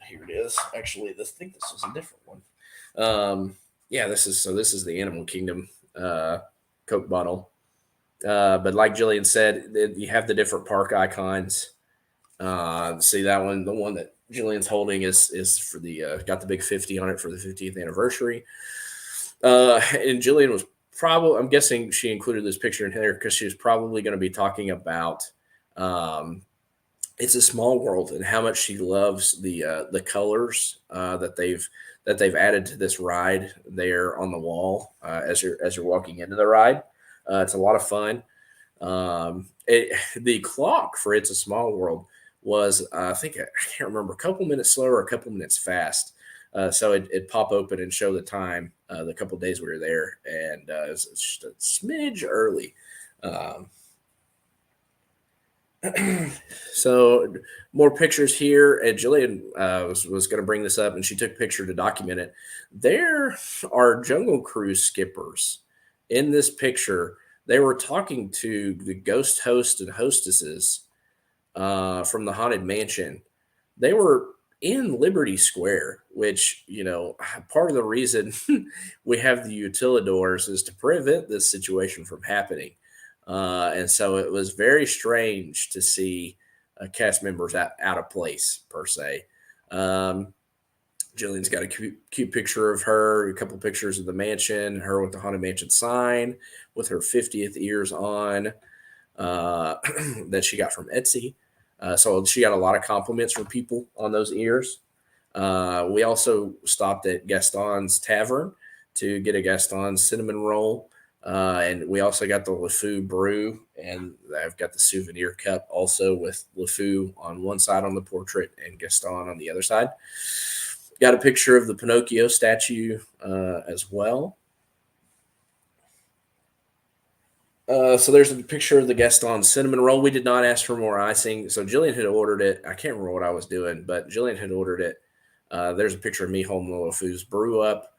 here it is. Actually, I think this was a different one. Yeah, this is the Animal Kingdom Coke bottle. But like Jillian said, you have the different park icons. See that one? The one that Jillian's holding is for the got the big 50 on it for the 50th anniversary. And Jillian was probably, I'm guessing she included this picture in here because she was probably going to be talking about It's a Small World and how much she loves the colors that they've added to this ride there on the wall as you're walking into the ride. It's a lot of fun. The clock for It's a Small World was I think I can't remember, a couple minutes slow or a couple minutes fast. So it'd pop open and show the time the couple days we were there, and it's just a smidge early. So more pictures here, and Jillian was going to bring this up, and she took a picture to document it. There are Jungle Cruise skippers in this picture. They were talking to the ghost host and hostesses from the Haunted Mansion. They were in Liberty Square, which, part of the reason we have the utilidors is to prevent this situation from happening. And so it was very strange to see cast members out of place, per se. Jillian's got a cute picture of her, a couple pictures of the mansion, her with the Haunted Mansion sign, with her 50th ears on that she got from Etsy. So she got a lot of compliments from people on those ears. We also stopped at Gaston's Tavern to get a Gaston's cinnamon roll. And we also got the LeFou brew, and I've got the souvenir cup also with LeFou on one side on the portrait and Gaston on the other side. Got a picture of the Pinocchio statue as well. So there's a picture of the Gaston cinnamon roll. We did not ask for more icing. So Jillian had ordered it. I can't remember what I was doing, but Jillian had ordered it. There's a picture of me holding the LeFou's brew up.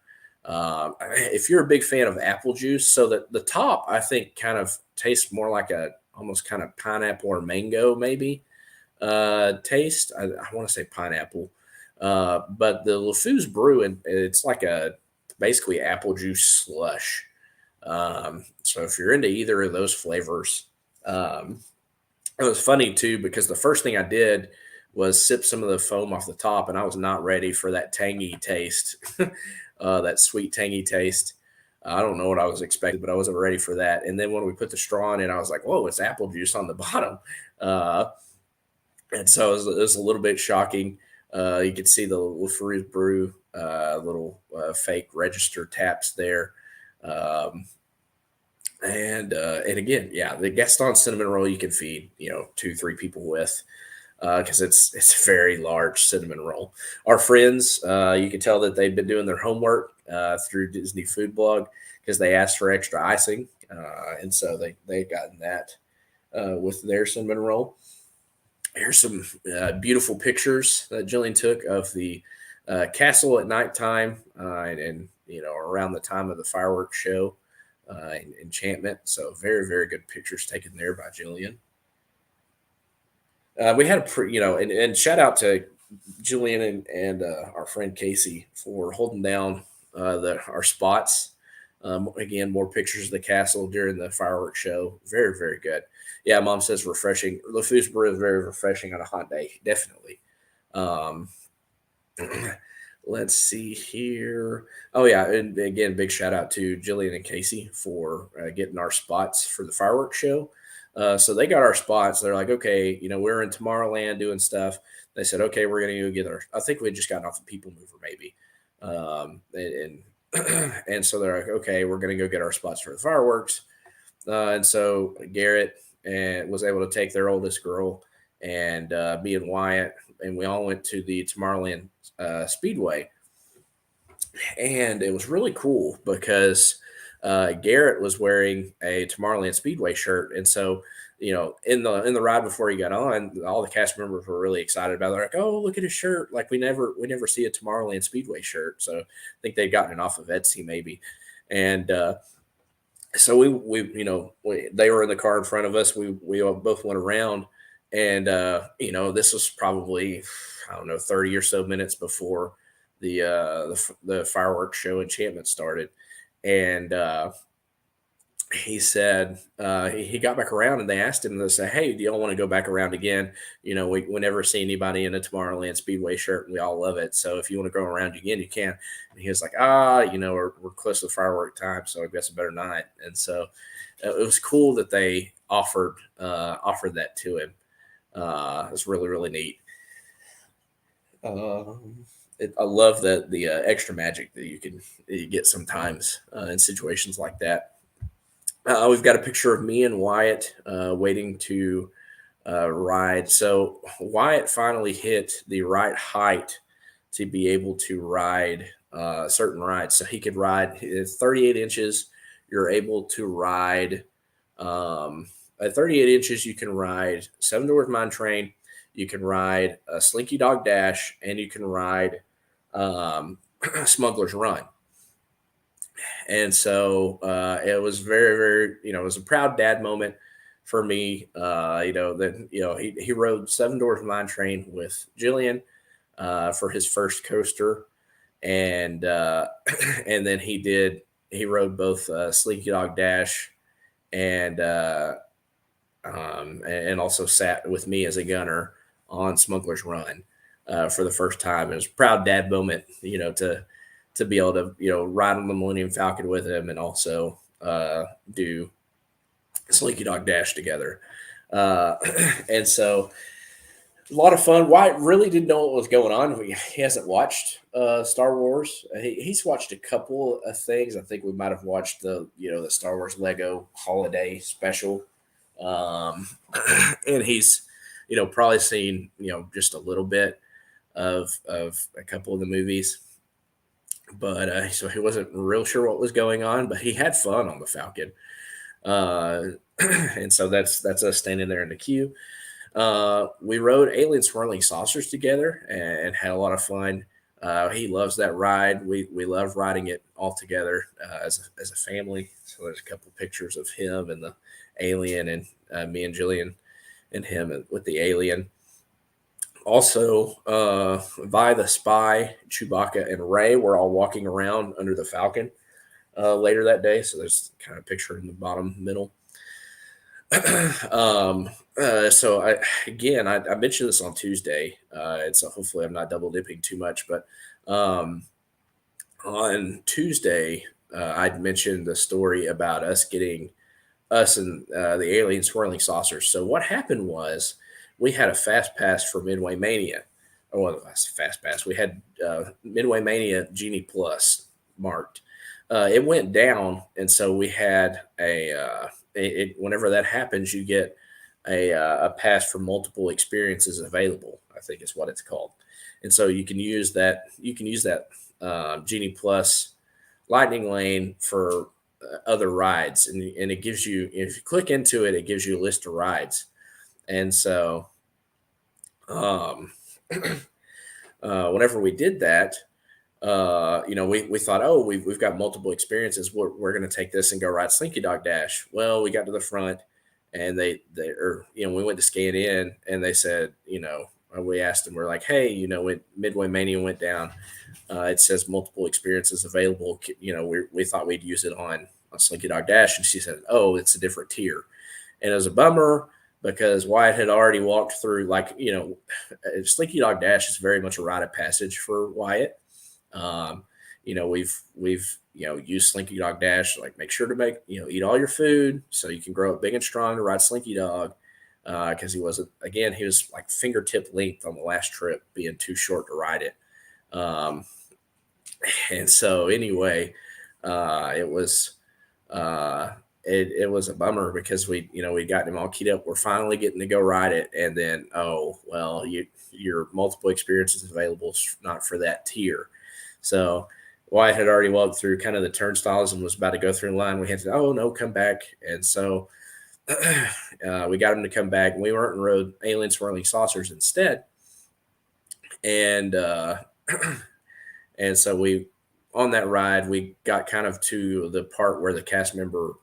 If you're a big fan of apple juice, so that the top, I think, kind of tastes more like a almost kind of pineapple or mango maybe taste. I want to say pineapple. But the LeFou's brew, and it's like a basically apple juice slush. So if you're into either of those flavors, it was funny too, because the first thing I did was sip some of the foam off the top, and I was not ready for that tangy taste, that sweet tangy taste. I don't know what I was expecting, but I wasn't ready for that. And then when we put the straw in it, I was like, whoa, it's apple juice on the bottom. And so it was a little bit shocking. You could see the LeFou's brew, little fake register taps there. And again, yeah, the Gaston cinnamon roll you can feed 2-3 people with, because it's a very large cinnamon roll. Our friends, you can tell that they've been doing their homework through Disney Food Blog, because they asked for extra icing, and so they've gotten that with their cinnamon roll. Here's some beautiful pictures that Jillian took of the castle at nighttime, and around the time of the fireworks show. Enchantment. So very, very good pictures taken there by Jillian. We had and shout out to Jillian and our friend Casey for holding down our spots. Again, more pictures of the castle during the fireworks show. Very, very good. Yeah, Mom says refreshing. LeFou's brew is very refreshing on a hot day. Definitely. Let's see here. Oh, yeah. And again, big shout out to Jillian and Casey for getting our spots for the fireworks show. So they got our spots. They're like, okay, we're in Tomorrowland doing stuff. They said, okay, we're going to go get I think we had just gotten off the People Mover maybe. And so they're like, okay, we're going to go get our spots for the fireworks. And so Garrett was able to take their oldest girl and me and Wyatt, and we all went to the Tomorrowland Speedway. And it was really cool because Garrett was wearing a Tomorrowland Speedway shirt. And so, in the ride before he got on, all the cast members were really excited about it. They're like, oh, look at his shirt. Like we never see a Tomorrowland Speedway shirt. So I think they'd gotten it off of Etsy maybe. And so they were in the car in front of us. We both went around, and this was probably, I don't know, 30 or so minutes before the fireworks show Enchantment started. And he said he got back around, and they asked him to say, hey, do y'all want to go back around again? We never see anybody in a Tomorrowland Speedway shirt, and we all love it. So if you want to go around again, you can. And he was like, we're close to the firework time, so I guess I better not. And so it was cool that they offered that to him. It's really, really neat. I love the extra magic that you get sometimes in situations like that. We've got a picture of me and Wyatt waiting to ride. So Wyatt finally hit the right height to be able to ride certain rides. So he could ride 38 inches. You're able to ride at 38 inches. You can ride Seven Dwarfs Mine Train. You can ride a Slinky Dog Dash, and you can ride Smuggler's Run. And so it was very, very, it was a proud dad moment for me. He rode Seven Dwarfs Mine Train with Jillian for his first coaster, and then he rode both Slinky Dog Dash and also sat with me as a gunner on Smuggler's Run for the first time. It was a proud dad moment, to be able to, ride on the Millennium Falcon with him and also do Slinky Dog Dash together. And so a lot of fun. Wyatt really didn't know what was going on. He hasn't watched Star Wars. He's watched a couple of things. I think we might have watched the Star Wars Lego holiday special. And he's, probably seen, just a little bit. of a couple of the movies. But so he wasn't real sure what was going on, but he had fun on the Falcon. And so that's us standing there in the queue. We rode Alien Swirling Saucers together and had a lot of fun. He loves that ride. We love riding it all together as a family. So there's a couple pictures of him and the alien, and me and Jillian and him with the alien. Also, Vi the Spy, Chewbacca, and Ray were all walking around under the Falcon later that day. So there's kind of a picture in the bottom middle. So I mentioned this on Tuesday, and so hopefully I'm not double dipping too much, but on Tuesday, I'd mentioned the story about us and the alien swirling saucers. So what happened was we had a fast pass for Midway Mania. Oh, well, that's a fast pass. We had Midway Mania Genie Plus marked. It went down, and so we had whenever that happens, you get a pass for multiple experiences available, I think is what it's called. And so you can use that Genie Plus Lightning Lane for other rides, and it gives you, if you click into it, it gives you a list of rides. And so whenever we did that, we thought, oh, we've got multiple experiences. We're going to take this and go ride Slinky Dog Dash. Well, we got to the front, and we went to scan in, and they said, we asked them, we're like, hey, when Midway Mania went down, it says multiple experiences available. We thought we'd use it on Slinky Dog Dash, and she said, oh, it's a different tier, and it was a bummer because Wyatt had already walked through, Slinky Dog Dash is very much a rite of passage for Wyatt. We've used Slinky Dog Dash, make sure to eat all your food so you can grow up big and strong to ride Slinky Dog. Cause he was like fingertip length on the last trip, being too short to ride it. And so anyway, it was a bummer because we'd gotten him all keyed up. We're finally getting to go ride it. And then, your multiple experiences available, not for that tier. So Wyatt had already walked through kind of the turnstiles and was about to go through the line. We had to, oh no, come back. And so we got him to come back, and we weren't in rode Alien Swirling Saucers instead. And and so on that ride, we got kind of to the part where the cast member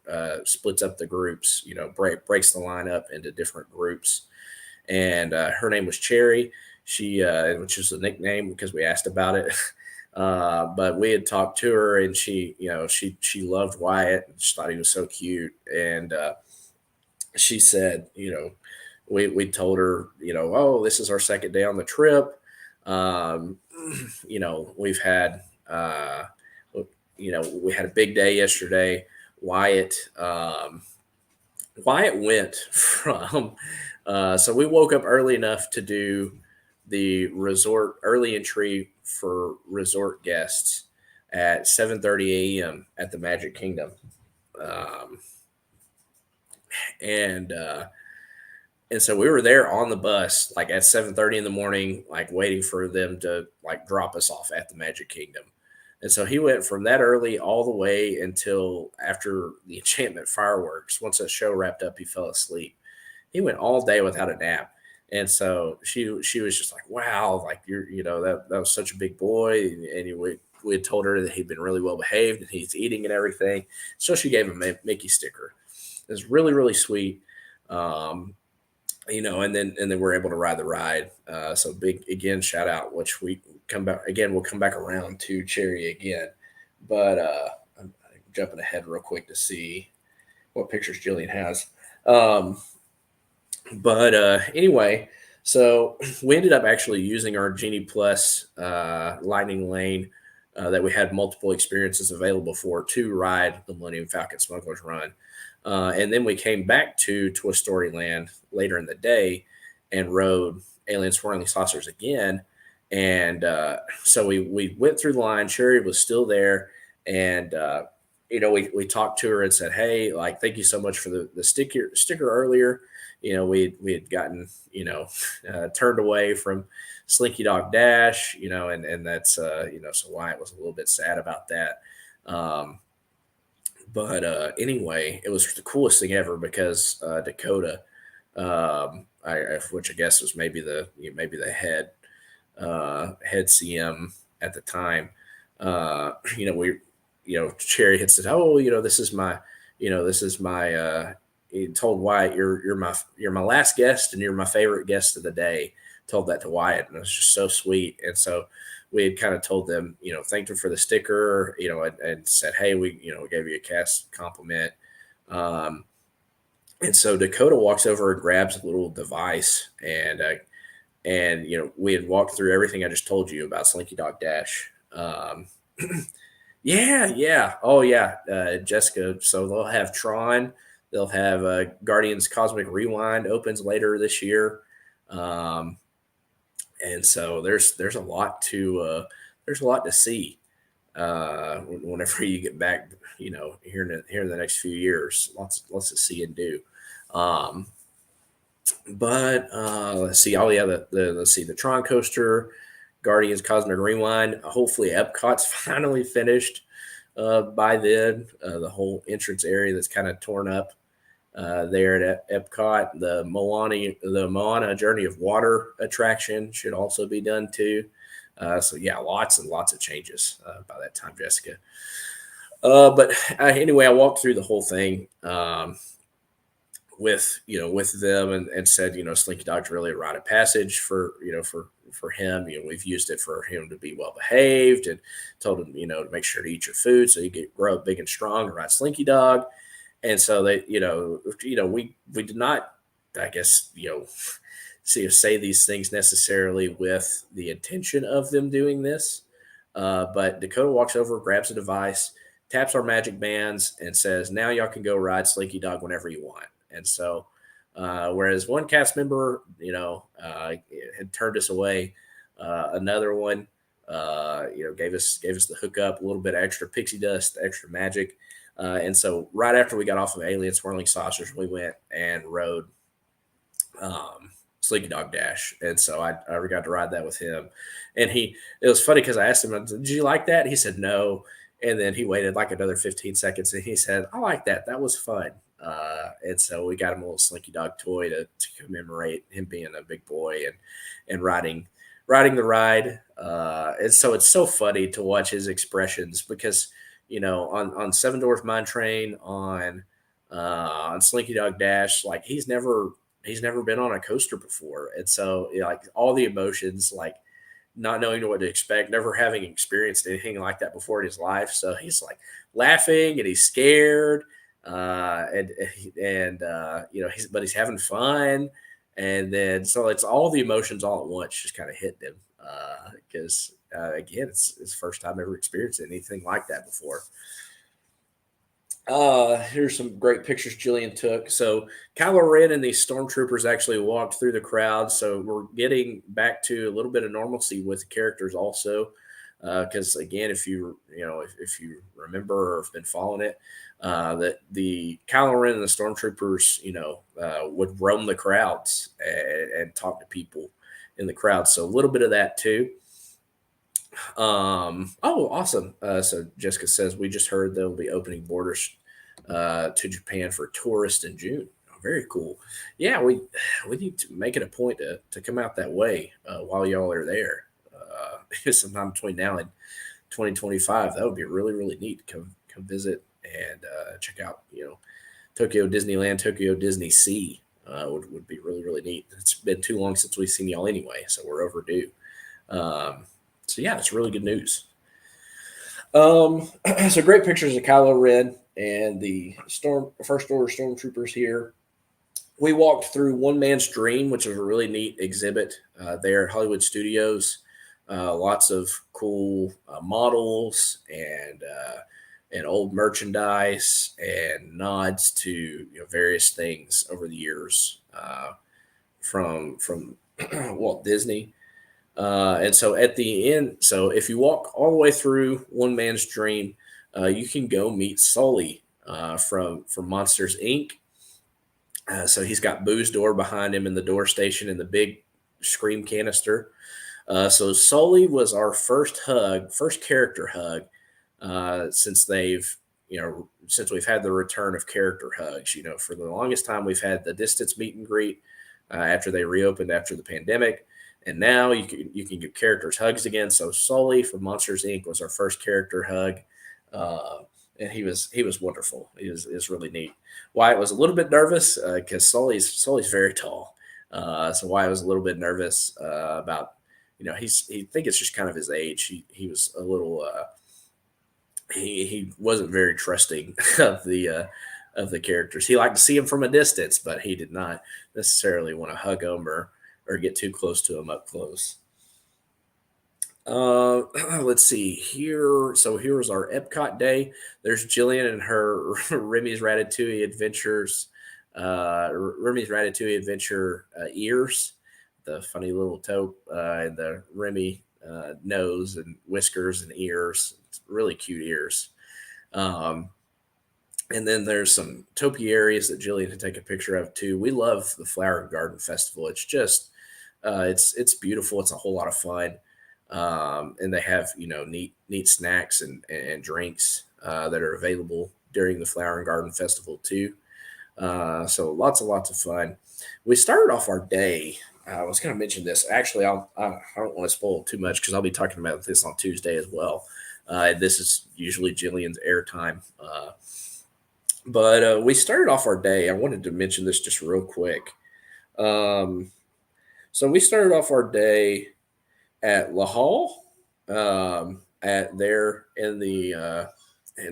splits up the groups, breaks the line up into different groups. And her name was Cherry. She, which is a nickname because we asked about it. But we had talked to her, and she loved Wyatt and she thought he was so cute. And she said, we told her, oh, this is our second day on the trip. We've had, we had a big day yesterday. Wyatt went from, so we woke up early enough to do the resort early entry for resort guests at 7:30 a.m. at the Magic Kingdom. And so we were there on the bus, at 7:30 in the morning, waiting for them to drop us off at the Magic Kingdom. And so he went from that early all the way until after the Enchantment fireworks. Once the show wrapped up, he fell asleep. He went all day without a nap. And so she was just like, wow, that was such a big boy. And we had told her that he'd been really well behaved and he's eating and everything. So she gave him a Mickey sticker. It was really, really sweet. And then we're able to ride the ride. So big, again, shout out, which we'll come back around to Cherry again. But I'm jumping ahead real quick to see what pictures Jillian has. Anyway, so we ended up actually using our Genie Plus Lightning Lane that we had multiple experiences available for to ride the Millennium Falcon Smuggler's Run. And then we came back to Toy Story Land later in the day and rode Alien Swirling Saucers again. And so we went through the line. Cherry was still there. And, we talked to her and said, hey, like, thank you so much for the sticker earlier. We had gotten, turned away from Slinky Dog Dash, and that's, so Wyatt was a little bit sad about that. But anyway, it was the coolest thing ever because Dakota, which I guess was maybe the head CM at the time, Cherry had said, oh, this is my, he told Wyatt, you're my last guest and you're my favorite guest of the day. Told that to Wyatt, and it was just so sweet. And so we had kind of told them, thanked them for the sticker, and said, hey, we gave you a cast compliment. And so Dakota walks over and grabs a little device, and we had walked through everything I just told you about Slinky Dog Dash. Yeah. Oh, yeah. Jessica. So they'll have Tron. They'll have Guardians Cosmic Rewind opens later this year. And so there's a lot to see whenever you get back, here in the next few years. Lots to see and do. But let's see. Oh yeah, let's see, the Tron coaster, Guardians Cosmic Rewind. Hopefully Epcot's finally finished by then. The whole entrance area that's kind of torn up there at Epcot. The Moana Journey of Water attraction should also be done too. So yeah, lots and lots of changes by that time, Jessica. But anyway, I walked through the whole thing with them and said, Slinky Dog's really a rite of passage for him. We've used it for him to be well behaved, and told him, to make sure to eat your food so you get grow up big and strong and ride Slinky Dog. And so they, we did not, I guess, say these things necessarily with the intention of them doing this. But Dakota walks over, grabs a device, taps our magic bands, and says, now y'all can go ride Slinky Dog whenever you want. And so, whereas one cast member, had turned us away, another one, gave us the hookup, a little bit of extra pixie dust, extra magic. And so right after we got off of Alien Swirling Saucers, we went and rode Slinky Dog Dash. And so I got to ride that with him. And it was funny because I asked him, did you like that? He said no. And then he waited like another 15 seconds and he said, I like that. That was fun. And so we got him a little Slinky Dog toy to commemorate him being a big boy and riding the ride. And so it's so funny to watch his expressions because, on Seven Dwarfs Mine Train, on Slinky Dog Dash, like he's never been on a coaster before. And so like all the emotions, like not knowing what to expect, never having experienced anything like that before in his life. So he's like laughing and he's scared. But he's having fun. And then, so it's all the emotions all at once just kind of hit him. Because again, it's his first time ever experienced anything like that before. Here's some great pictures Jillian took. So Kylo Ren and these stormtroopers actually walked through the crowd. So we're getting back to a little bit of normalcy with the characters also. Because again, if you remember or have been following it, that the Kylo Ren and the stormtroopers, would roam the crowds and talk to people in the crowd. So a little bit of that too. Oh, awesome. So Jessica says, we just heard they'll be opening borders to Japan for tourists in June. Oh, very cool. Yeah, we need to make it a point to come out that way while y'all are there. Sometime between now and 2025. That would be really, really neat to come visit and check out, Tokyo Disneyland, Tokyo Disney Sea would be really, really neat. It's been too long since we've seen y'all anyway, so we're overdue. So yeah, that's really good news. So great pictures of Kylo Ren and the First Order Stormtroopers here. We walked through One Man's Dream, which is a really neat exhibit there at Hollywood Studios. Lots of cool models and old merchandise and nods to various things over the years from Walt Disney. And so at the end, so if you walk all the way through One Man's Dream, you can go meet Sully from Monsters Inc. So he's got Boo's door behind him in the door station and the big scream canister. So Sully was our first character hug since since we've had the return of character hugs. For the longest time we've had the distance meet and greet after they reopened after the pandemic, and now you can give characters hugs again. So Sully from Monsters Inc. was our first character hug. And he was wonderful. It was really neat. Wyatt was a little bit nervous because Sully's very tall. So Wyatt was a little bit nervous about, he think it's just kind of his age. He was a little he wasn't very trusting of the characters. He liked to see them from a distance, but he did not necessarily want to hug them or get too close to them up close. Let's see here. So here was our Epcot day. There's Jillian and her Remy's Ratatouille Adventures, Remy's Ratatouille Adventure ears, the funny little taupe and the Remy nose and whiskers and ears. It's really cute ears. And then there's some topiaries that Jillian can take a picture of too. We love the Flower and Garden Festival. It's just, it's beautiful. It's a whole lot of fun. And they have, neat snacks and drinks that are available during the Flower and Garden Festival too. So lots of fun. We started off our day. I was going to mention this. Actually, I don't want to spoil too much because I'll be talking about this on Tuesday as well. This is usually Jillian's airtime. But we started off our day. I wanted to mention this just real quick. So we started off our day at La Hall, at there in the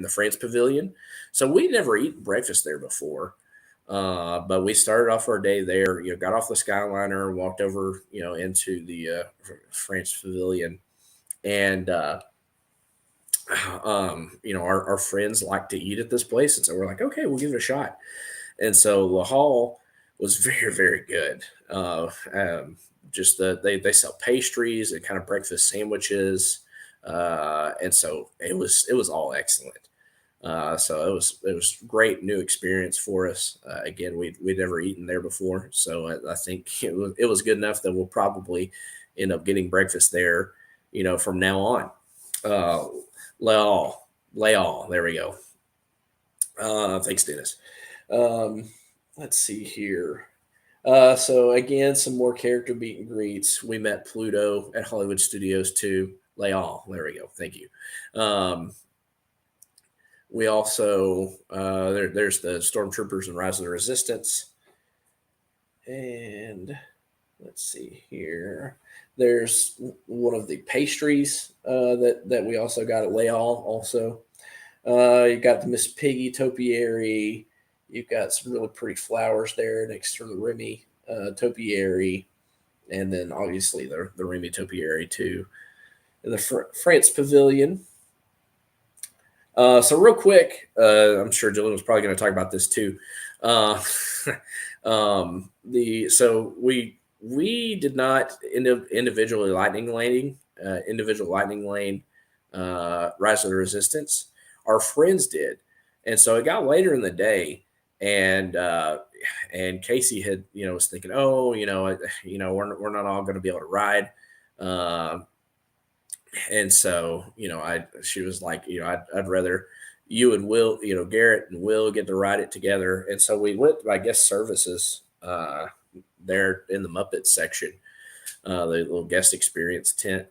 France Pavilion. So we never eaten breakfast there before, but we started off our day there. Got off the Skyliner, walked over, into the France Pavilion, and our friends like to eat at this place, and so we're like, okay, we'll give it a shot. And so La Hall was very, very good. Just they sell pastries and kind of breakfast sandwiches, and so it was all excellent. So it was great new experience for us. Again, we'd never eaten there before, so I think it was good enough that we'll probably end up getting breakfast there, from now on. Leal, there we go. Thanks, Dennis. Let's see here. So again, some more character meet and greets. We met Pluto at Hollywood Studios too. Leal, there we go. Thank you. We also there's the Stormtroopers and Rise of the Resistance, and let's see here. There's one of the pastries that we also got at Leal. Also, you got the Miss Piggy topiary. You've got some really pretty flowers there next to the Remy topiary, and then obviously the Remy topiary too in the France Pavilion. So real quick, I'm sure Jillian was probably going to talk about this too. So we did not individual lightning lane Rise of the Resistance. Our friends did, and so it got later in the day. And Casey had, was thinking, we're not all going to be able to ride. And so, she was like, I'd rather you and Will, Garrett and Will get to ride it together. And so we went by guest services there in the Muppets section, the little guest experience tent,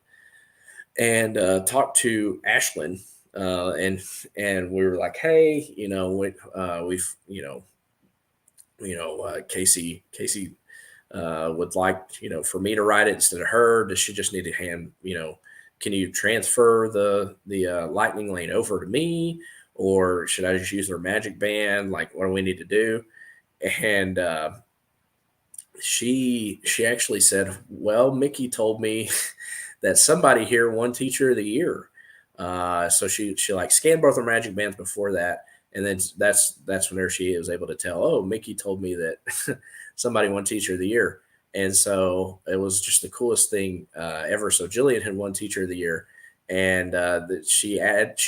and talked to Ashlyn. And we were like, hey, Casey would like, for me to ride it instead of her. Does she just need to hand, can you transfer the lightning lane over to me, or should I just use their magic band? Like, what do we need to do? And she actually said, well, Mickey told me that somebody here won Teacher of the Year. So she like scanned both her magic bands before that, and then that's whenever she was able to tell, oh, Mickey told me that somebody won Teacher of the Year. And so it was just the coolest thing ever. So Jillian had won Teacher of the Year, and that she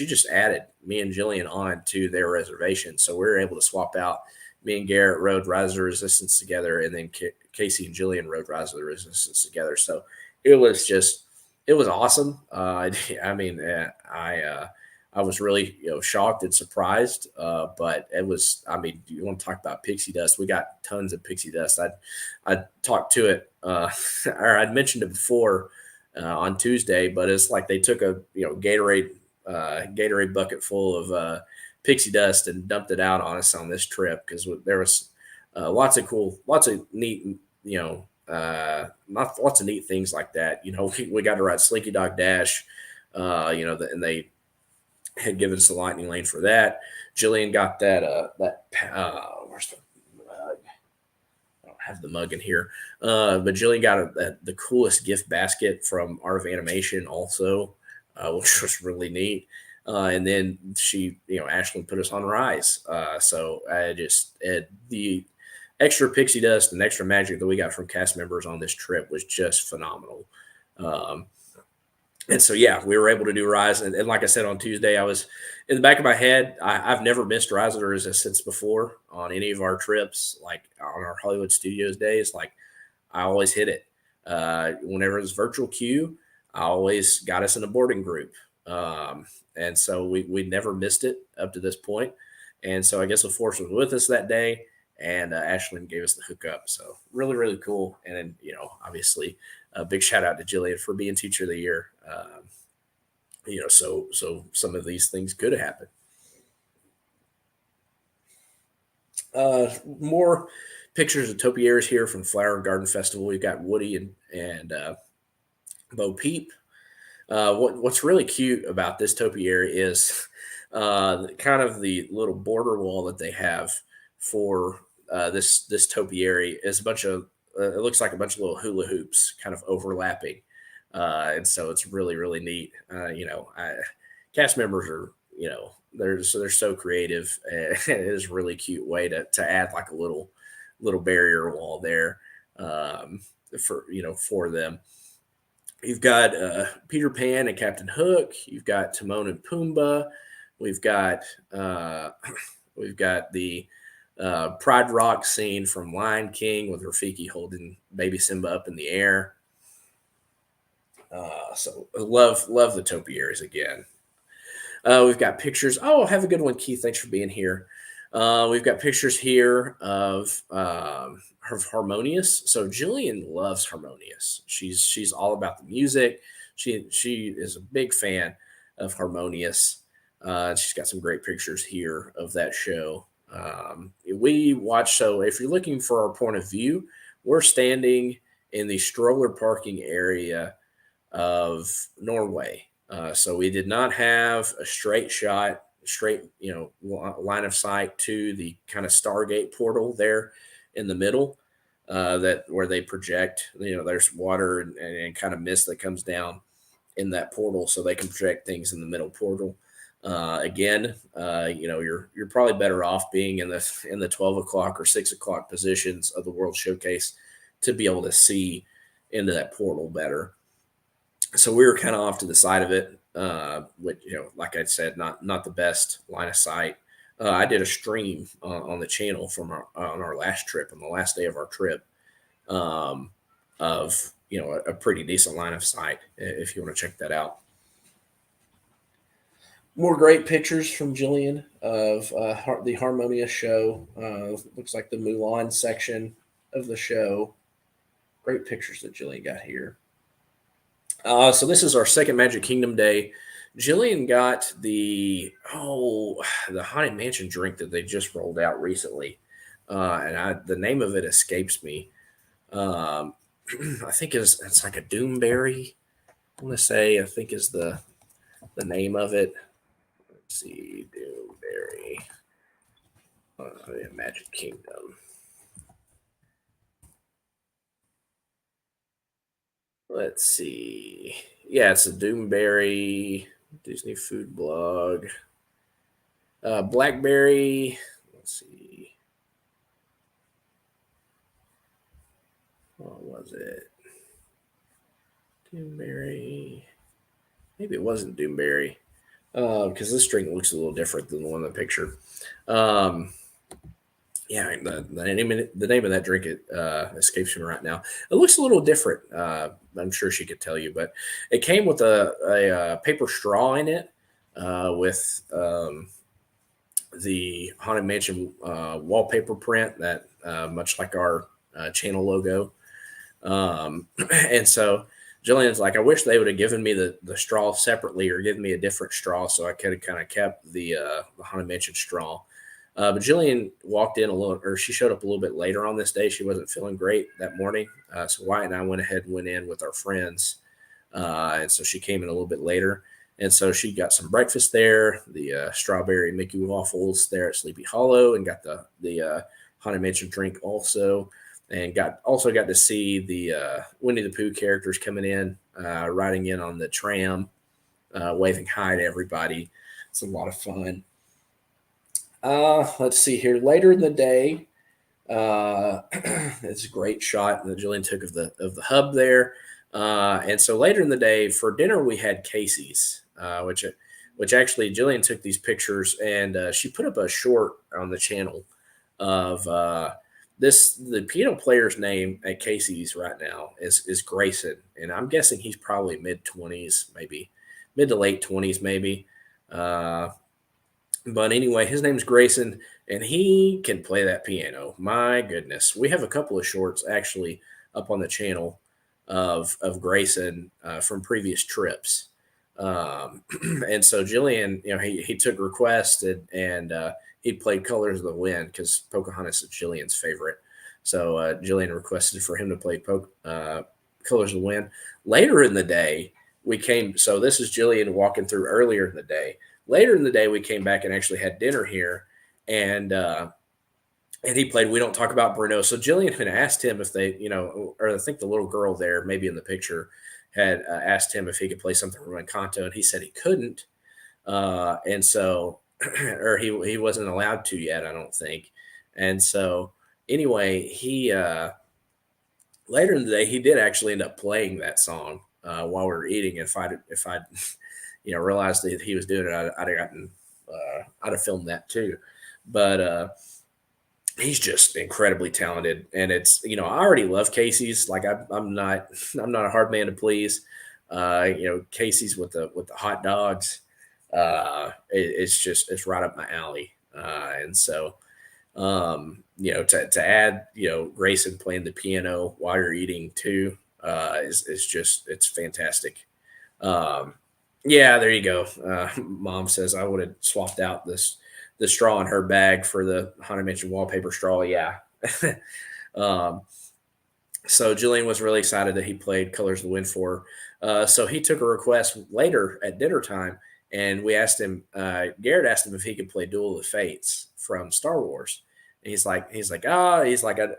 just added me and Jillian on to their reservation, so we were able to swap out. Me and Garrett rode Rise of the Resistance together, and then Casey and Jillian rode Rise of the Resistance together. So it was awesome. I mean, I was really shocked and surprised, but it was. I mean, you want to talk about pixie dust? We got tons of pixie dust. I talked to it, or I'd mentioned it before on Tuesday, but it's like they took a Gatorade bucket full of pixie dust and dumped it out on us on this trip because there was lots of neat, lots of neat things like that. We got to ride Slinky Dog Dash, and they had given us the lightning lane for that. Jillian got where's the mug? I don't have the mug in here, but Jillian got the coolest gift basket from Art of Animation also, which was really neat. And then she, Ashlyn put us on Rise. So the extra pixie dust and extra magic that we got from cast members on this trip was just phenomenal. And so, yeah, we were able to do Rise. And like I said, on Tuesday, I was in the back of my head. I've never missed Rise of the Resistance before on any of our trips, like on our Hollywood Studios days. Like I always hit it. Whenever it was virtual queue, I always got us in a boarding group. And so we never missed it up to this point. And so I guess the Force was with us that day, and Ashlyn gave us the hookup. So really, really cool. And then, obviously a big shout out to Jillian for being Teacher of the Year. So some of these things could have happened. More pictures of topiaries here from Flower and Garden Festival. We've got Woody and Bo Peep. What's really cute about this topiary is kind of the little border wall that they have for this topiary is a bunch of it looks like a bunch of little hula hoops kind of overlapping, and so it's really, really neat. Cast members are they're so creative, and it is a really cute way to add like a little barrier wall there for them. You've got Peter Pan and Captain Hook. You've got Timon and Pumbaa. We've got the Pride Rock scene from Lion King with Rafiki holding baby Simba up in the air. So love the topiaries again. We've got pictures. Oh, have a good one, Keith. Thanks for being here. We've got pictures here of Harmonious. So Jillian loves Harmonious. She's all about the music. She is a big fan of Harmonious. She's got some great pictures here of that show. We watch. So if you're looking for our point of view, we're standing in the stroller parking area of Norway. So we did not have a straight line of sight to the kind of Stargate portal there in the middle, that where they project, there's water and kind of mist that comes down in that portal, so they can project things in the middle portal. Again, you're probably better off being in the 12 o'clock or 6 o'clock positions of the World Showcase to be able to see into that portal better. So we were kind of off to the side of it, which, like I said, not the best line of sight. I did a stream on the channel on our last trip, on the last day of our trip, of a pretty decent line of sight, if you want to check that out. More great pictures from Jillian of the Harmonious show. Looks like the Mulan section of the show. Great pictures that Jillian got here. So this is our second Magic Kingdom day. Jillian got the Haunted Mansion drink that they just rolled out recently. And the name of it escapes me. I think it's like a Doomberry. I want to say, I think is the name of it. Let's see, Doomberry. Magic Kingdom. Let's see. Yeah, it's a Doomberry Disney food blog. Blackberry. Let's see. What was it? Doomberry. maybe it wasn't Doomberry, because this drink looks a little different than the one in the picture. Um, yeah, the name of that drink escapes me right now. It looks a little different. I'm sure she could tell you, but it came with a paper straw in it with the Haunted Mansion wallpaper print that much like our channel logo. And so Jillian's like, I wish they would have given me the straw separately or given me a different straw so I could have kind of kept the Haunted Mansion straw. But Jillian walked in a little, or she showed up a little bit later on this day. She wasn't feeling great that morning. So Wyatt and I went ahead and went in with our friends. And so she came in a little bit later. And so she got some breakfast there, the strawberry Mickey waffles there at Sleepy Hollow, and got the Haunted Mansion drink also, and got to see the Winnie the Pooh characters coming in, riding in on the tram, waving hi to everybody. It's a lot of fun. Let's see here. Later in the day, it's a great shot that Jillian took of the hub there. And so later in the day for dinner, we had Casey's, which actually Jillian took these pictures and she put up a short on the channel of the piano player's name at Casey's right now is Grayson, and I'm guessing he's probably mid-20s, maybe mid to late 20s, maybe. But anyway, his name's Grayson, and he can play that piano. My goodness, we have a couple of shorts actually up on the channel of Grayson from previous trips. And so Jillian, he took requests and he played Colors of the Wind because Pocahontas is Jillian's favorite. So Jillian requested for him to play Colors of the Wind. Later in the day, so this is Jillian walking through earlier in the day. Later in the day, we came back and actually had dinner here, and he played We Don't Talk About Bruno. So Jillian had asked him if they, or I think the little girl there, maybe in the picture, had asked him if he could play something from Encanto, and he said he couldn't. And so, or he wasn't allowed to yet, I don't think. And so anyway, he later in the day, he did actually end up playing that song while we were eating. If I'd realized that he was doing it, I'd have filmed that too. But he's just incredibly talented, and it's I already love Casey's. Like I'm not a hard man to please. Casey's with the hot dogs. It's right up my alley. And so to add Grayson playing the piano while you're eating too it's fantastic. Yeah, there you go. Mom says I would have swapped out the straw in her bag for the Haunted Mansion wallpaper straw. Yeah. So Jillian was really excited that he played Colors of the Wind for her. So he took a request later at dinner time, and we asked him. Garrett asked him if he could play Duel of the Fates from Star Wars. And he's like, I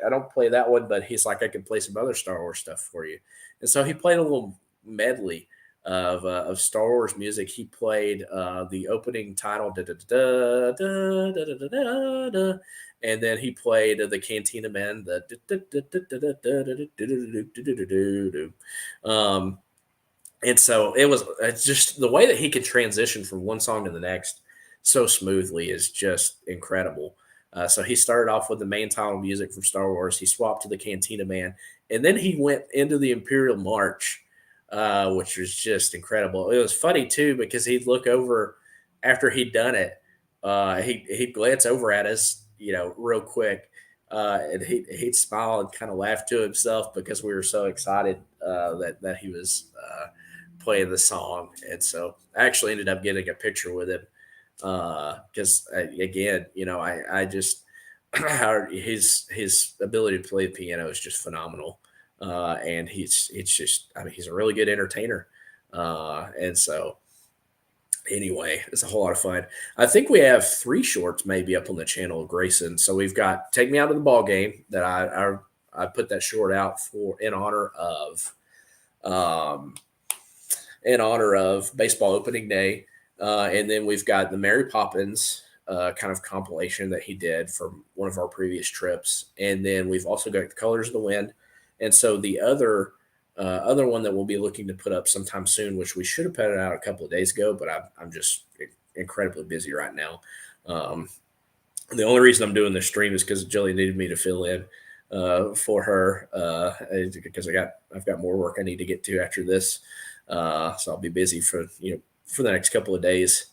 don't play that one, but he's like, I can play some other Star Wars stuff for you. And so he played a little medley of Star Wars music. He played the opening title, and then he played the Cantina Men, and so it's just the way that he could transition from one song to the next so smoothly is just incredible. So he started off with the main title music from Star Wars. He swapped to the Cantina Man, and then he went into the Imperial March, which was just incredible. It was funny too because he'd look over after he'd done it. He'd glance over at us, real quick, and he'd smile and kind of laugh to himself because we were so excited that he was playing the song. And so I actually ended up getting a picture with him because again, I just his ability to play the piano is just phenomenal. And he's a really good entertainer. And so anyway, it's a whole lot of fun. I think we have 3 shorts maybe up on the channel of Grayson. So we've got Take Me Out of the Ball Game that I put that short out for in honor of baseball opening day. And then we've got the Mary Poppins kind of compilation that he did from one of our previous trips. And then we've also got the Colors of the Wind. And so the other other one that we'll be looking to put up sometime soon, which we should have put it out a couple of days ago, but I'm just incredibly busy right now. The only reason I'm doing this stream is because Jillian needed me to fill in for her because I've got more work I need to get to after this, so I'll be busy for the next couple of days.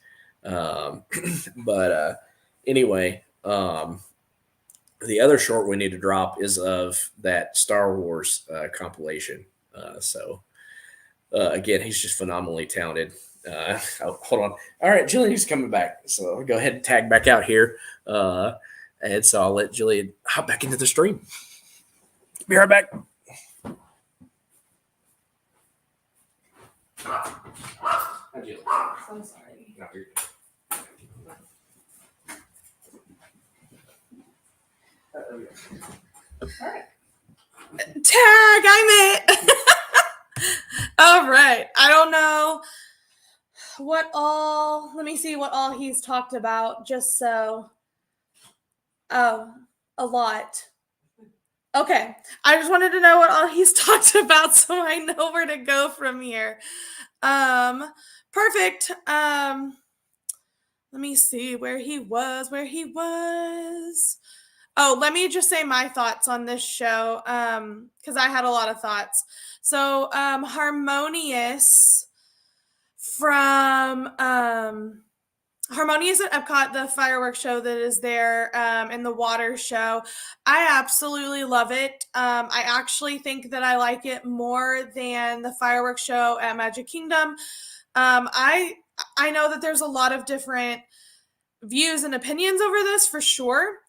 But anyway, the other short we need to drop is of that Star Wars compilation. So again, he's just phenomenally talented. Hold on. All right, Jillian's coming back. So I'll go ahead and tag back out here. And so I'll let Jillian hop back into the stream. Be right back. I'm sorry. No, you're good. All right. Tag, I'm it. All right. I don't know let me see what all he's talked about, just so. Oh, a lot. Okay. I just wanted to know what all he's talked about so I know where to go from here. Perfect. Let me see where he was. Oh, let me just say my thoughts on this show, because I had a lot of thoughts. So, Harmonious from Harmonious at Epcot, the fireworks show that is there, and the water show. I absolutely love it. I actually think that I like it more than the fireworks show at Magic Kingdom. I know that there's a lot of different views and opinions over this for sure.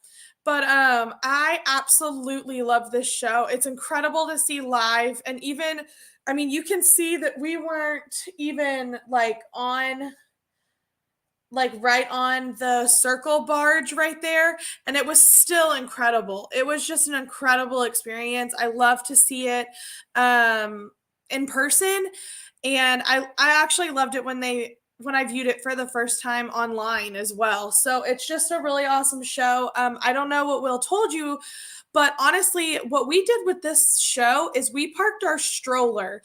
But I absolutely love this show. It's incredible to see live. And even, I mean, you can see that we weren't even right on the circle barge right there. And it was still incredible. It was just an incredible experience. I love to see it in person. And I actually loved it when I viewed it for the first time online as well. So it's just a really awesome show. I don't know what Will told you, but honestly, what we did with this show is we parked our stroller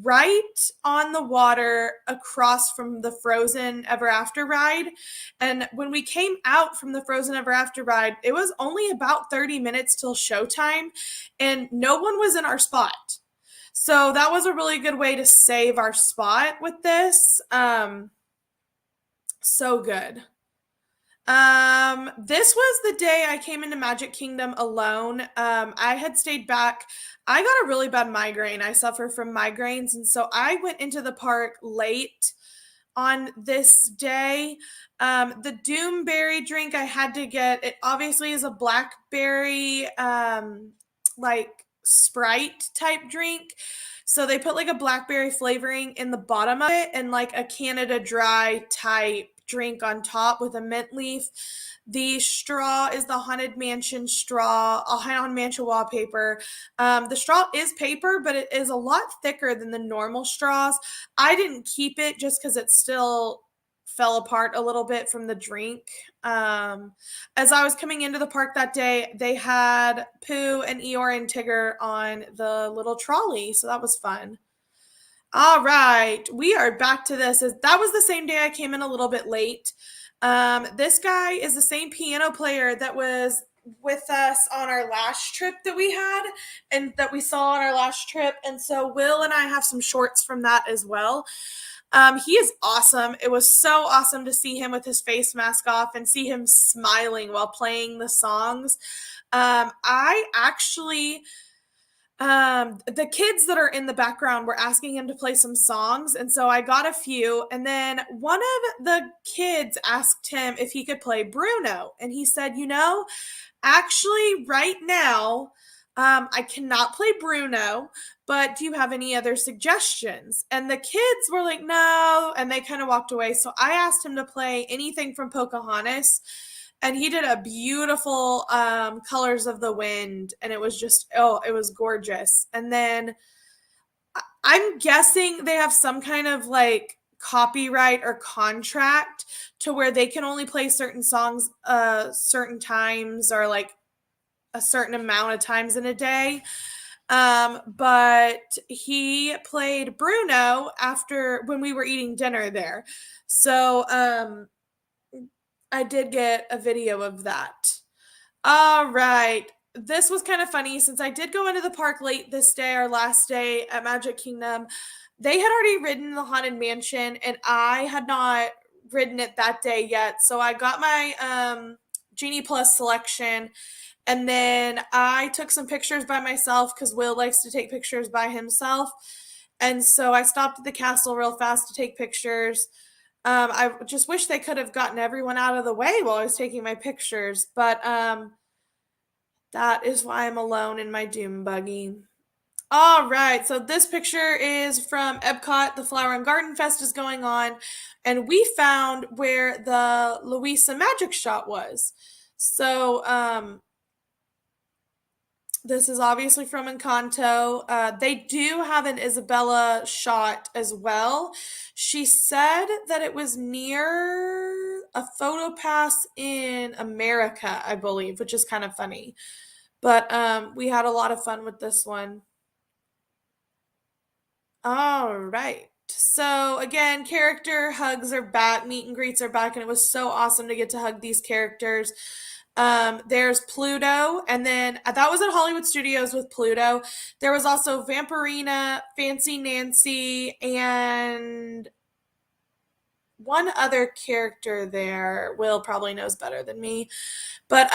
right on the water across from the Frozen Ever After ride. And when we came out from the Frozen Ever After ride, it was only about 30 minutes till showtime, and no one was in our spot. So that was a really good way to save our spot with this. So good. This was the day I came into Magic Kingdom alone. I had stayed back. I got a really bad migraine. I suffer from migraines. And so I went into the park late on this day. The Doomberry drink I had to get, it obviously is a blackberry, Sprite type drink. So they put a blackberry flavoring in the bottom of it and a Canada Dry type drink on top with a mint leaf. The straw is the Haunted Mansion straw, a Haunted Mansion wallpaper. The straw is paper, but it is a lot thicker than the normal straws. I didn't keep it just because it still fell apart a little bit from the drink. As I was coming into the park that day, they had Pooh and Eeyore and Tigger on the little trolley, so that was fun. All right, we are back to this. That was the same day I came in a little bit late. This guy is the same piano player that was with us on our last trip that we had and that we saw on our last trip. And so Will and I have some shorts from that as well. He is awesome. It was so awesome to see him with his face mask off and see him smiling while playing the songs. I actually... the kids that are in the background were asking him to play some songs, and so I got a few, and then one of the kids asked him if he could play Bruno, and he said, actually right now, I cannot play Bruno, but do you have any other suggestions? And the kids were like, no, and they kind of walked away, so I asked him to play anything from Pocahontas. And he did a beautiful Colors of the Wind, and it was just, it was gorgeous. And then I'm guessing they have some kind of copyright or contract to where they can only play certain songs certain times or a certain amount of times in a day. But he played Bruno after when we were eating dinner there. So I did get a video of that. All right. This was kind of funny since I did go into the park late this day, our last day at Magic Kingdom. They had already ridden the Haunted Mansion, and I had not ridden it that day yet. So I got my Genie Plus selection, and then I took some pictures by myself because Will likes to take pictures by himself. And so I stopped at the castle real fast to take pictures. I just wish they could have gotten everyone out of the way while I was taking my pictures, but that is why I'm alone in my doom buggy. All right, so this picture is from Epcot. The Flower and Garden Fest is going on, and we found where the Louisa Magic Shot was. So, this is obviously from Encanto. They do have an Isabella shot as well. She said that it was near a photo pass in America, I believe, which is kind of funny. But we had a lot of fun with this one. All right. So again, character hugs are back, meet and greets are back, and it was so awesome to get to hug these characters. There's Pluto, and then that was at Hollywood Studios with Pluto. There was also Vampirina, Fancy Nancy, and one other character there. Will probably knows better than me. But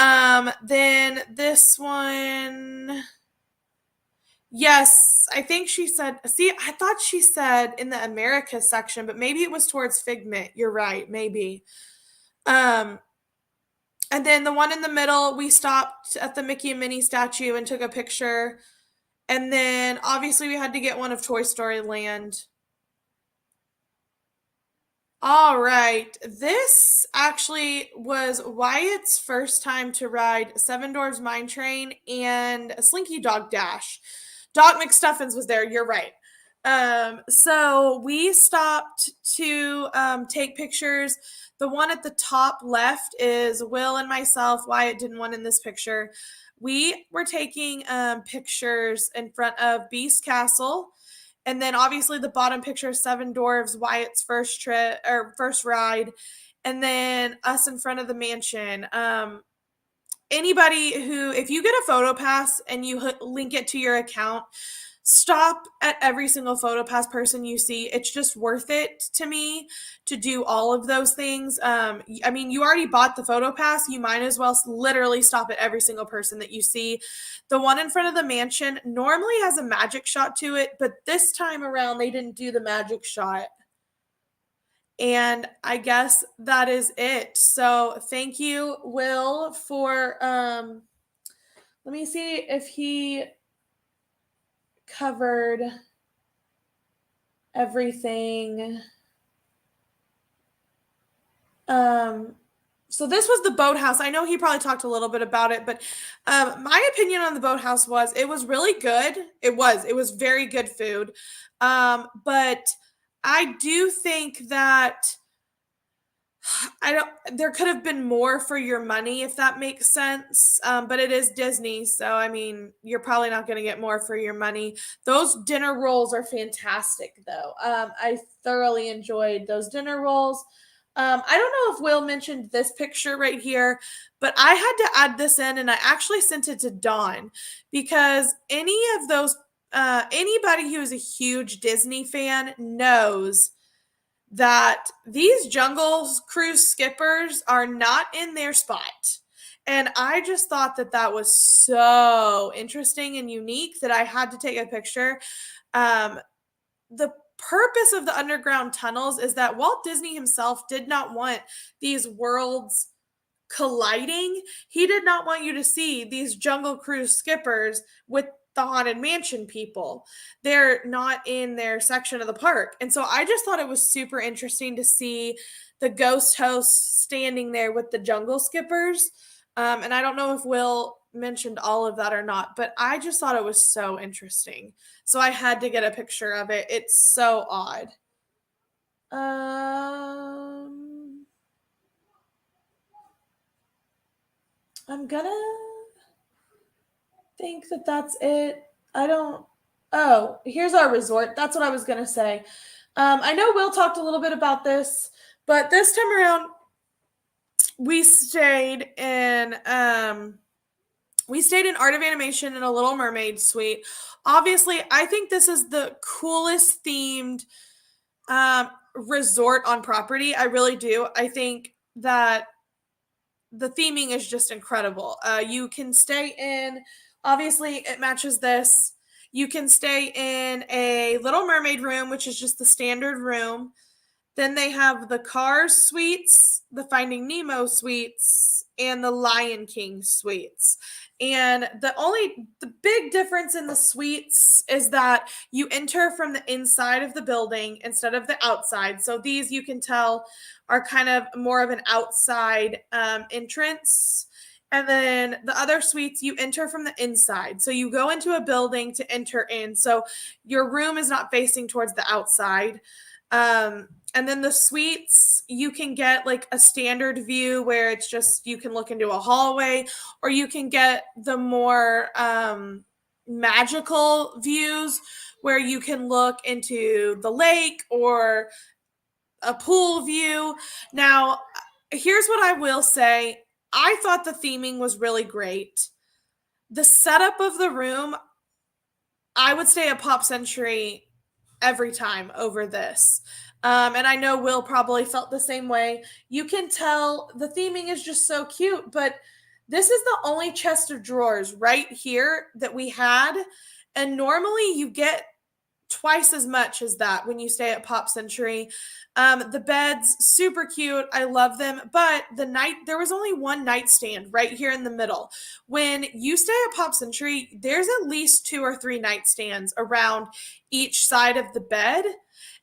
then this one, yes, I think she said, see, I thought she said in the America section, but maybe it was towards Figment. You're right, maybe. And then the one in the middle, we stopped at the Mickey and Minnie statue and took a picture. And then obviously we had to get one of Toy Story Land. All right. This actually was Wyatt's first time to ride Seven Dwarfs Mine Train and a Slinky Dog Dash. Doc McStuffins was there. You're right. So we stopped to take pictures. The one at the top left is Will and myself. Wyatt didn't want in this picture. We were taking pictures in front of Beast Castle. And then obviously the bottom picture is Seven Dwarfs, Wyatt's first trip or first ride. And then us in front of the mansion. Anybody who, if you get a photo pass and you link it to your account, stop at every single photo pass person you see. It's just worth it to me to do all of those things. I mean, you already bought the photo pass. You might as well literally stop at every single person that you see. The one in front of the mansion normally has a magic shot to it, but this time around they didn't do the magic shot. And I guess that is it. So thank you, Will, for let me see if he covered everything. So this was the Boathouse. I know he probably talked a little bit about it, but my opinion on the Boathouse was it was really good. It was very good food. But I do think that there could have been more for your money, if that makes sense. But it is Disney, so I mean, you're probably not going to get more for your money. Those dinner rolls are fantastic, though. I thoroughly enjoyed those dinner rolls. I don't know if Will mentioned this picture right here, but I had to add this in, and I actually sent it to Dawn because anybody who is a huge Disney fan knows that these Jungle Cruise skippers are not in their spot. And I just thought that that was so interesting and unique that I had to take a picture. The purpose of the underground tunnels is that Walt Disney himself did not want these worlds colliding. He did not want you to see these Jungle Cruise skippers with the Haunted Mansion people. They're not in their section of the park. And so I just thought it was super interesting to see the ghost hosts standing there with the jungle skippers. And I don't know if Will mentioned all of that or not, but I just thought it was so interesting. So I had to get a picture of it. It's so odd. I'm gonna think that that's it. Here's our resort. That's what I was going to say. I know Will talked a little bit about this, but this time around, we stayed in Art of Animation in a Little Mermaid suite. Obviously, I think this is the coolest themed resort on property. I really do. I think that the theming is just incredible. You can stay in, obviously, it matches this. You can stay in a Little Mermaid room, which is just the standard room. Then they have the Cars suites, the Finding Nemo suites, and the Lion King suites. And the big difference in the suites is that you enter from the inside of the building instead of the outside. So these, you can tell, are kind of more of an outside entrance. And then the other suites, you enter from the inside. So you go into a building to enter in. So your room is not facing towards the outside. And then the suites, you can get like a standard view where it's just, you can look into a hallway, or you can get the more magical views where you can look into the lake or a pool view. Now, here's what I will say. I thought the theming was really great. The setup of the room, I would stay at Pop Century every time over this. And I know Will probably felt the same way. You can tell the theming is just so cute, but this is the only chest of drawers right here that we had. And normally you get twice as much as that when you stay at Pop Century. The beds, super cute. I love them. But there was only one nightstand right here in the middle. When you stay at Pop Century, there's at least 2 or 3 nightstands around each side of the bed.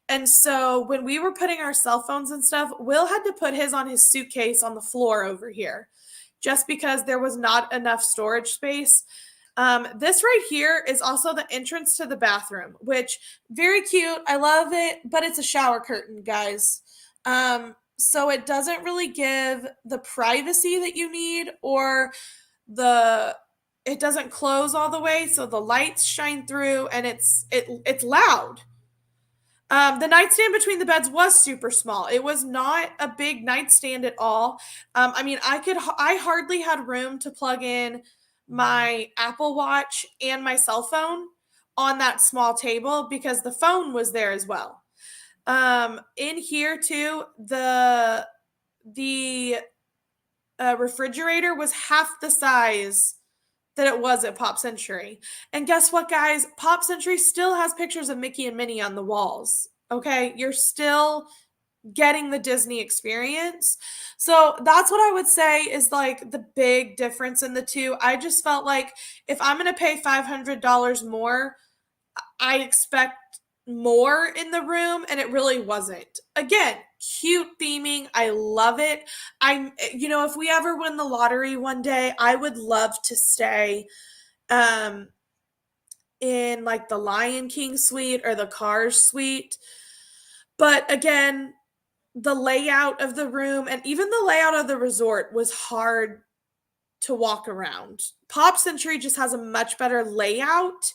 And so when we were putting our cell phones and stuff, Will had to put his on his suitcase on the floor over here, just because there was not enough storage space. This right here is also the entrance to the bathroom, which very cute. I love it, but it's a shower curtain, guys. So it doesn't really give the privacy that you need, or it doesn't close all the way, so the lights shine through, and it's loud. The nightstand between the beds was super small. It was not a big nightstand at all. I mean, I hardly had room to plug in my Apple Watch and my cell phone on that small table because the phone was there as well. In here too, the refrigerator was half the size that it was at Pop Century. And guess what, guys? Pop Century still has pictures of Mickey and Minnie on the walls. Okay? You're still getting the Disney experience. So that's what I would say is like the big difference in the two. I just felt like if I'm going to pay $500 more, I expect more in the room, and it really wasn't. Again, cute theming. I love it. If we ever win the lottery one day, I would love to stay in like the Lion King suite or the Cars suite. But again, the layout of the room and even the layout of the resort was hard to walk around. Pop Century just has a much better layout,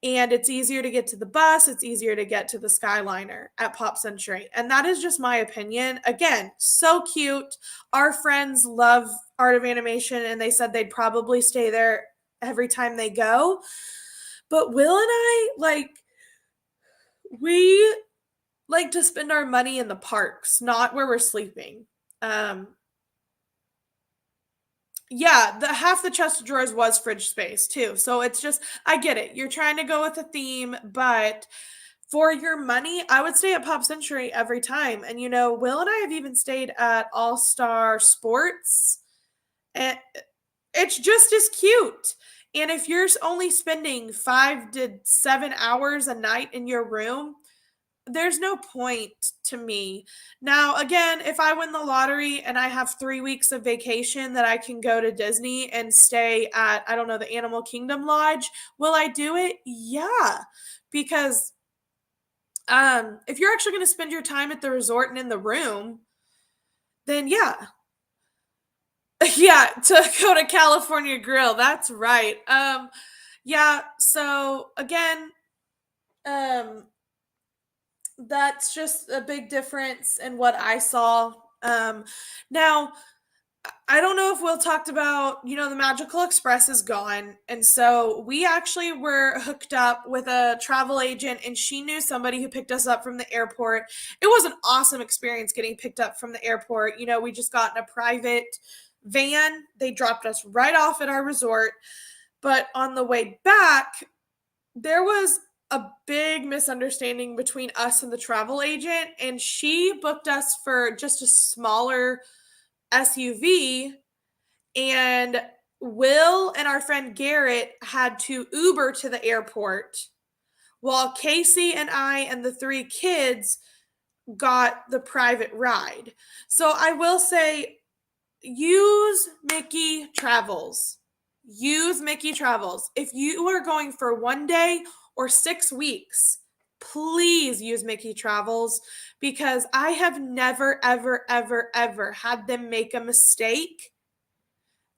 and it's easier to get to the bus. It's easier to get to the Skyliner at Pop Century. And that is just my opinion. Again, so cute. Our friends love Art of Animation, and they said they'd probably stay there every time they go. But Will and I, we like to spend our money in the parks, not where we're sleeping. Yeah, half the chest of drawers was fridge space too. So it's just, I get it. You're trying to go with a theme, but for your money, I would stay at Pop Century every time. And Will and I have even stayed at All Star Sports, and it's just as cute. And if you're only spending 5 to 7 hours a night in your room, there's no point to me. Now, again, if I win the lottery and I have 3 weeks of vacation that I can go to Disney and stay at, I don't know, the Animal Kingdom Lodge, will I do it? Yeah. Because if you're actually going to spend your time at the resort and in the room, then yeah. Yeah, to go to California Grill. That's right. Yeah, so again, um, that's just a big difference in what I saw. Now, I don't know if Will talked about, the Magical Express is gone. And so we actually were hooked up with a travel agent, and she knew somebody who picked us up from the airport. It was an awesome experience getting picked up from the airport. We just got in a private van. They dropped us right off at our resort. But on the way back, there was a big misunderstanding between us and the travel agent, and she booked us for just a smaller SUV, and Will and our friend Garrett had to Uber to the airport while Casey and I and the three kids got the private ride. So I will say, use Mickey Travels. Use Mickey Travels. If you are going for 1 day or 6 weeks, please use Mickey Travels, because I have never, ever, ever, ever had them make a mistake.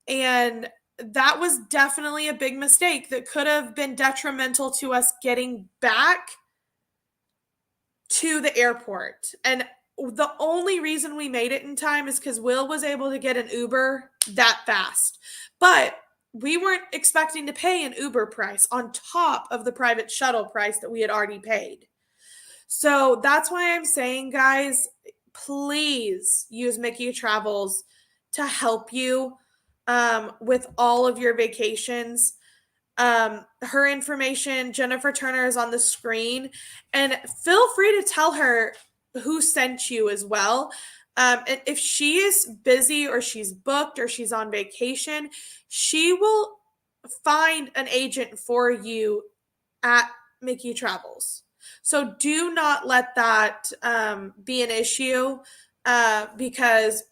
And that was definitely a big mistake that could have been detrimental to us getting back to the airport. And the only reason we made it in time is because Will was able to get an Uber that fast. But we weren't expecting to pay an Uber price on top of the private shuttle price that we had already paid. So that's why I'm saying, guys, please use Mickey Travels to help you with all of your vacations. Her information, Jennifer Turner, is on the screen, and feel free to tell her who sent you as well. And if she is busy or she's booked or she's on vacation, she will find an agent for you at Mickey Travels. So do not let that be an issue, because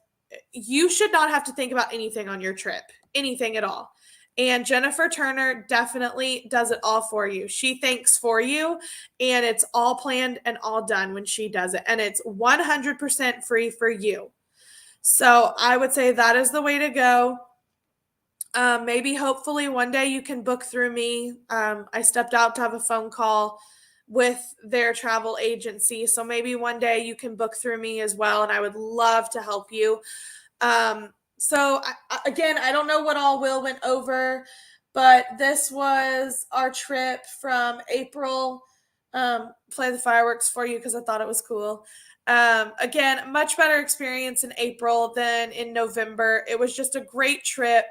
you should not have to think about anything on your trip, anything at all. And Jennifer Turner definitely does it all for you. She thinks for you, and it's all planned and all done when she does it. And it's 100% free for you. So I would say that is the way to go. Maybe hopefully one day you can book through me. I stepped out to have a phone call with their travel agency. So maybe one day you can book through me as well. And I would love to help you. Again, I don't know what all Will went over, but this was our trip from April. Play the fireworks for you because I thought it was cool. Again, much better experience in April than in November. It was just a great trip.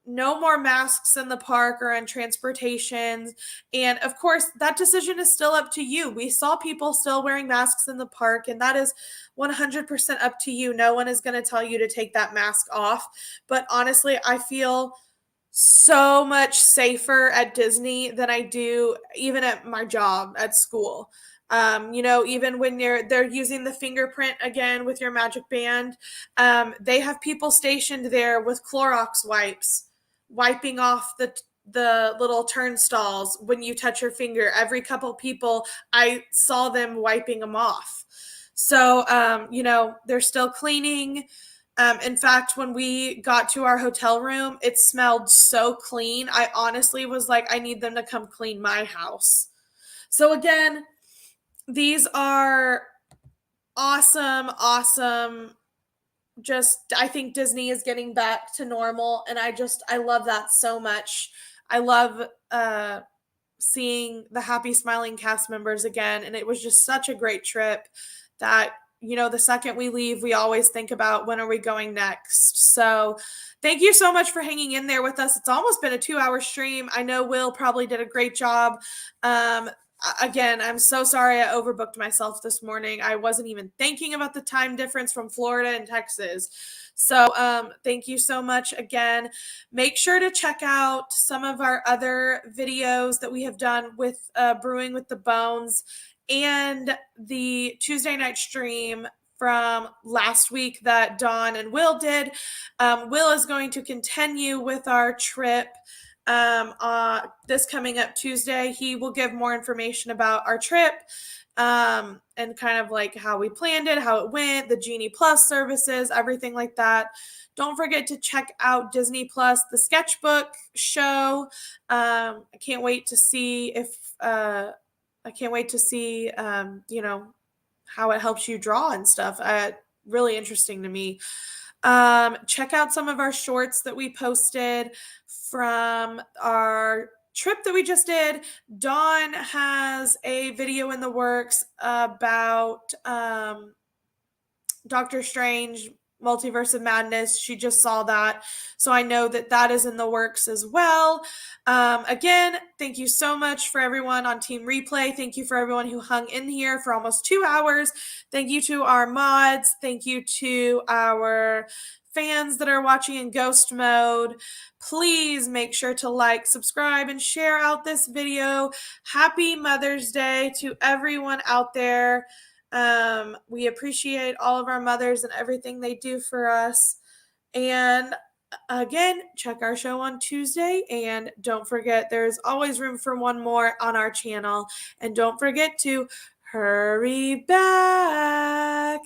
No more masks in the park or on transportations. And of course, that decision is still up to you. We saw people still wearing masks in the park, and that is 100% up to you. No one is going to tell you to take that mask off. But honestly, I feel so much safer at Disney than I do even at my job at school. Even when they're using the fingerprint again with your Magic Band, they have people stationed there with Clorox wipes, wiping off the little turnstiles when you touch your finger. Every couple people, I saw them wiping them off. So, they're still cleaning. In fact, when we got to our hotel room, it smelled so clean. I honestly was like, I need them to come clean my house. So again, these are awesome. I think Disney is getting back to normal, and I love that so much. I love seeing the happy, smiling cast members again, and it was just such a great trip that, the second we leave, we always think about when are we going next. So thank you so much for hanging in there with us. It's almost been a 2-hour stream. I know Will probably did a great job. Again, I'm so sorry I overbooked myself this morning. I wasn't even thinking about the time difference from Florida and Texas. So thank you so much again. Make sure to check out some of our other videos that we have done with Brewing with the Bones and the Tuesday night stream from last week that Dawn and Will did. Will is going to continue with our trip this coming up Tuesday. He will give more information about our trip and kind of like how we planned it, how it went, the Genie Plus services, everything like that. Don't forget to check out Disney Plus, the Sketchbook show. I can't wait to see how it helps you draw and stuff. Really interesting to me. Check out some of our shorts that we posted from our trip that we just did. Dawn has a video in the works about Doctor Strange Multiverse of Madness. She just saw that, so I know that is in the works as well. Again, thank you so much for everyone on Team Replay. Thank you for everyone who hung in here for almost 2 hours. Thank you to our mods. Thank you to our fans that are watching in ghost mode. Please make sure to like, subscribe, and share out this video. Happy Mother's Day to everyone out there. We appreciate all of our mothers and everything they do for us. And again, check our show on Tuesday. And don't forget, there's always room for one more on our channel. And don't forget to hurry back.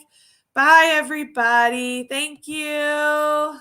Bye, everybody. Thank you.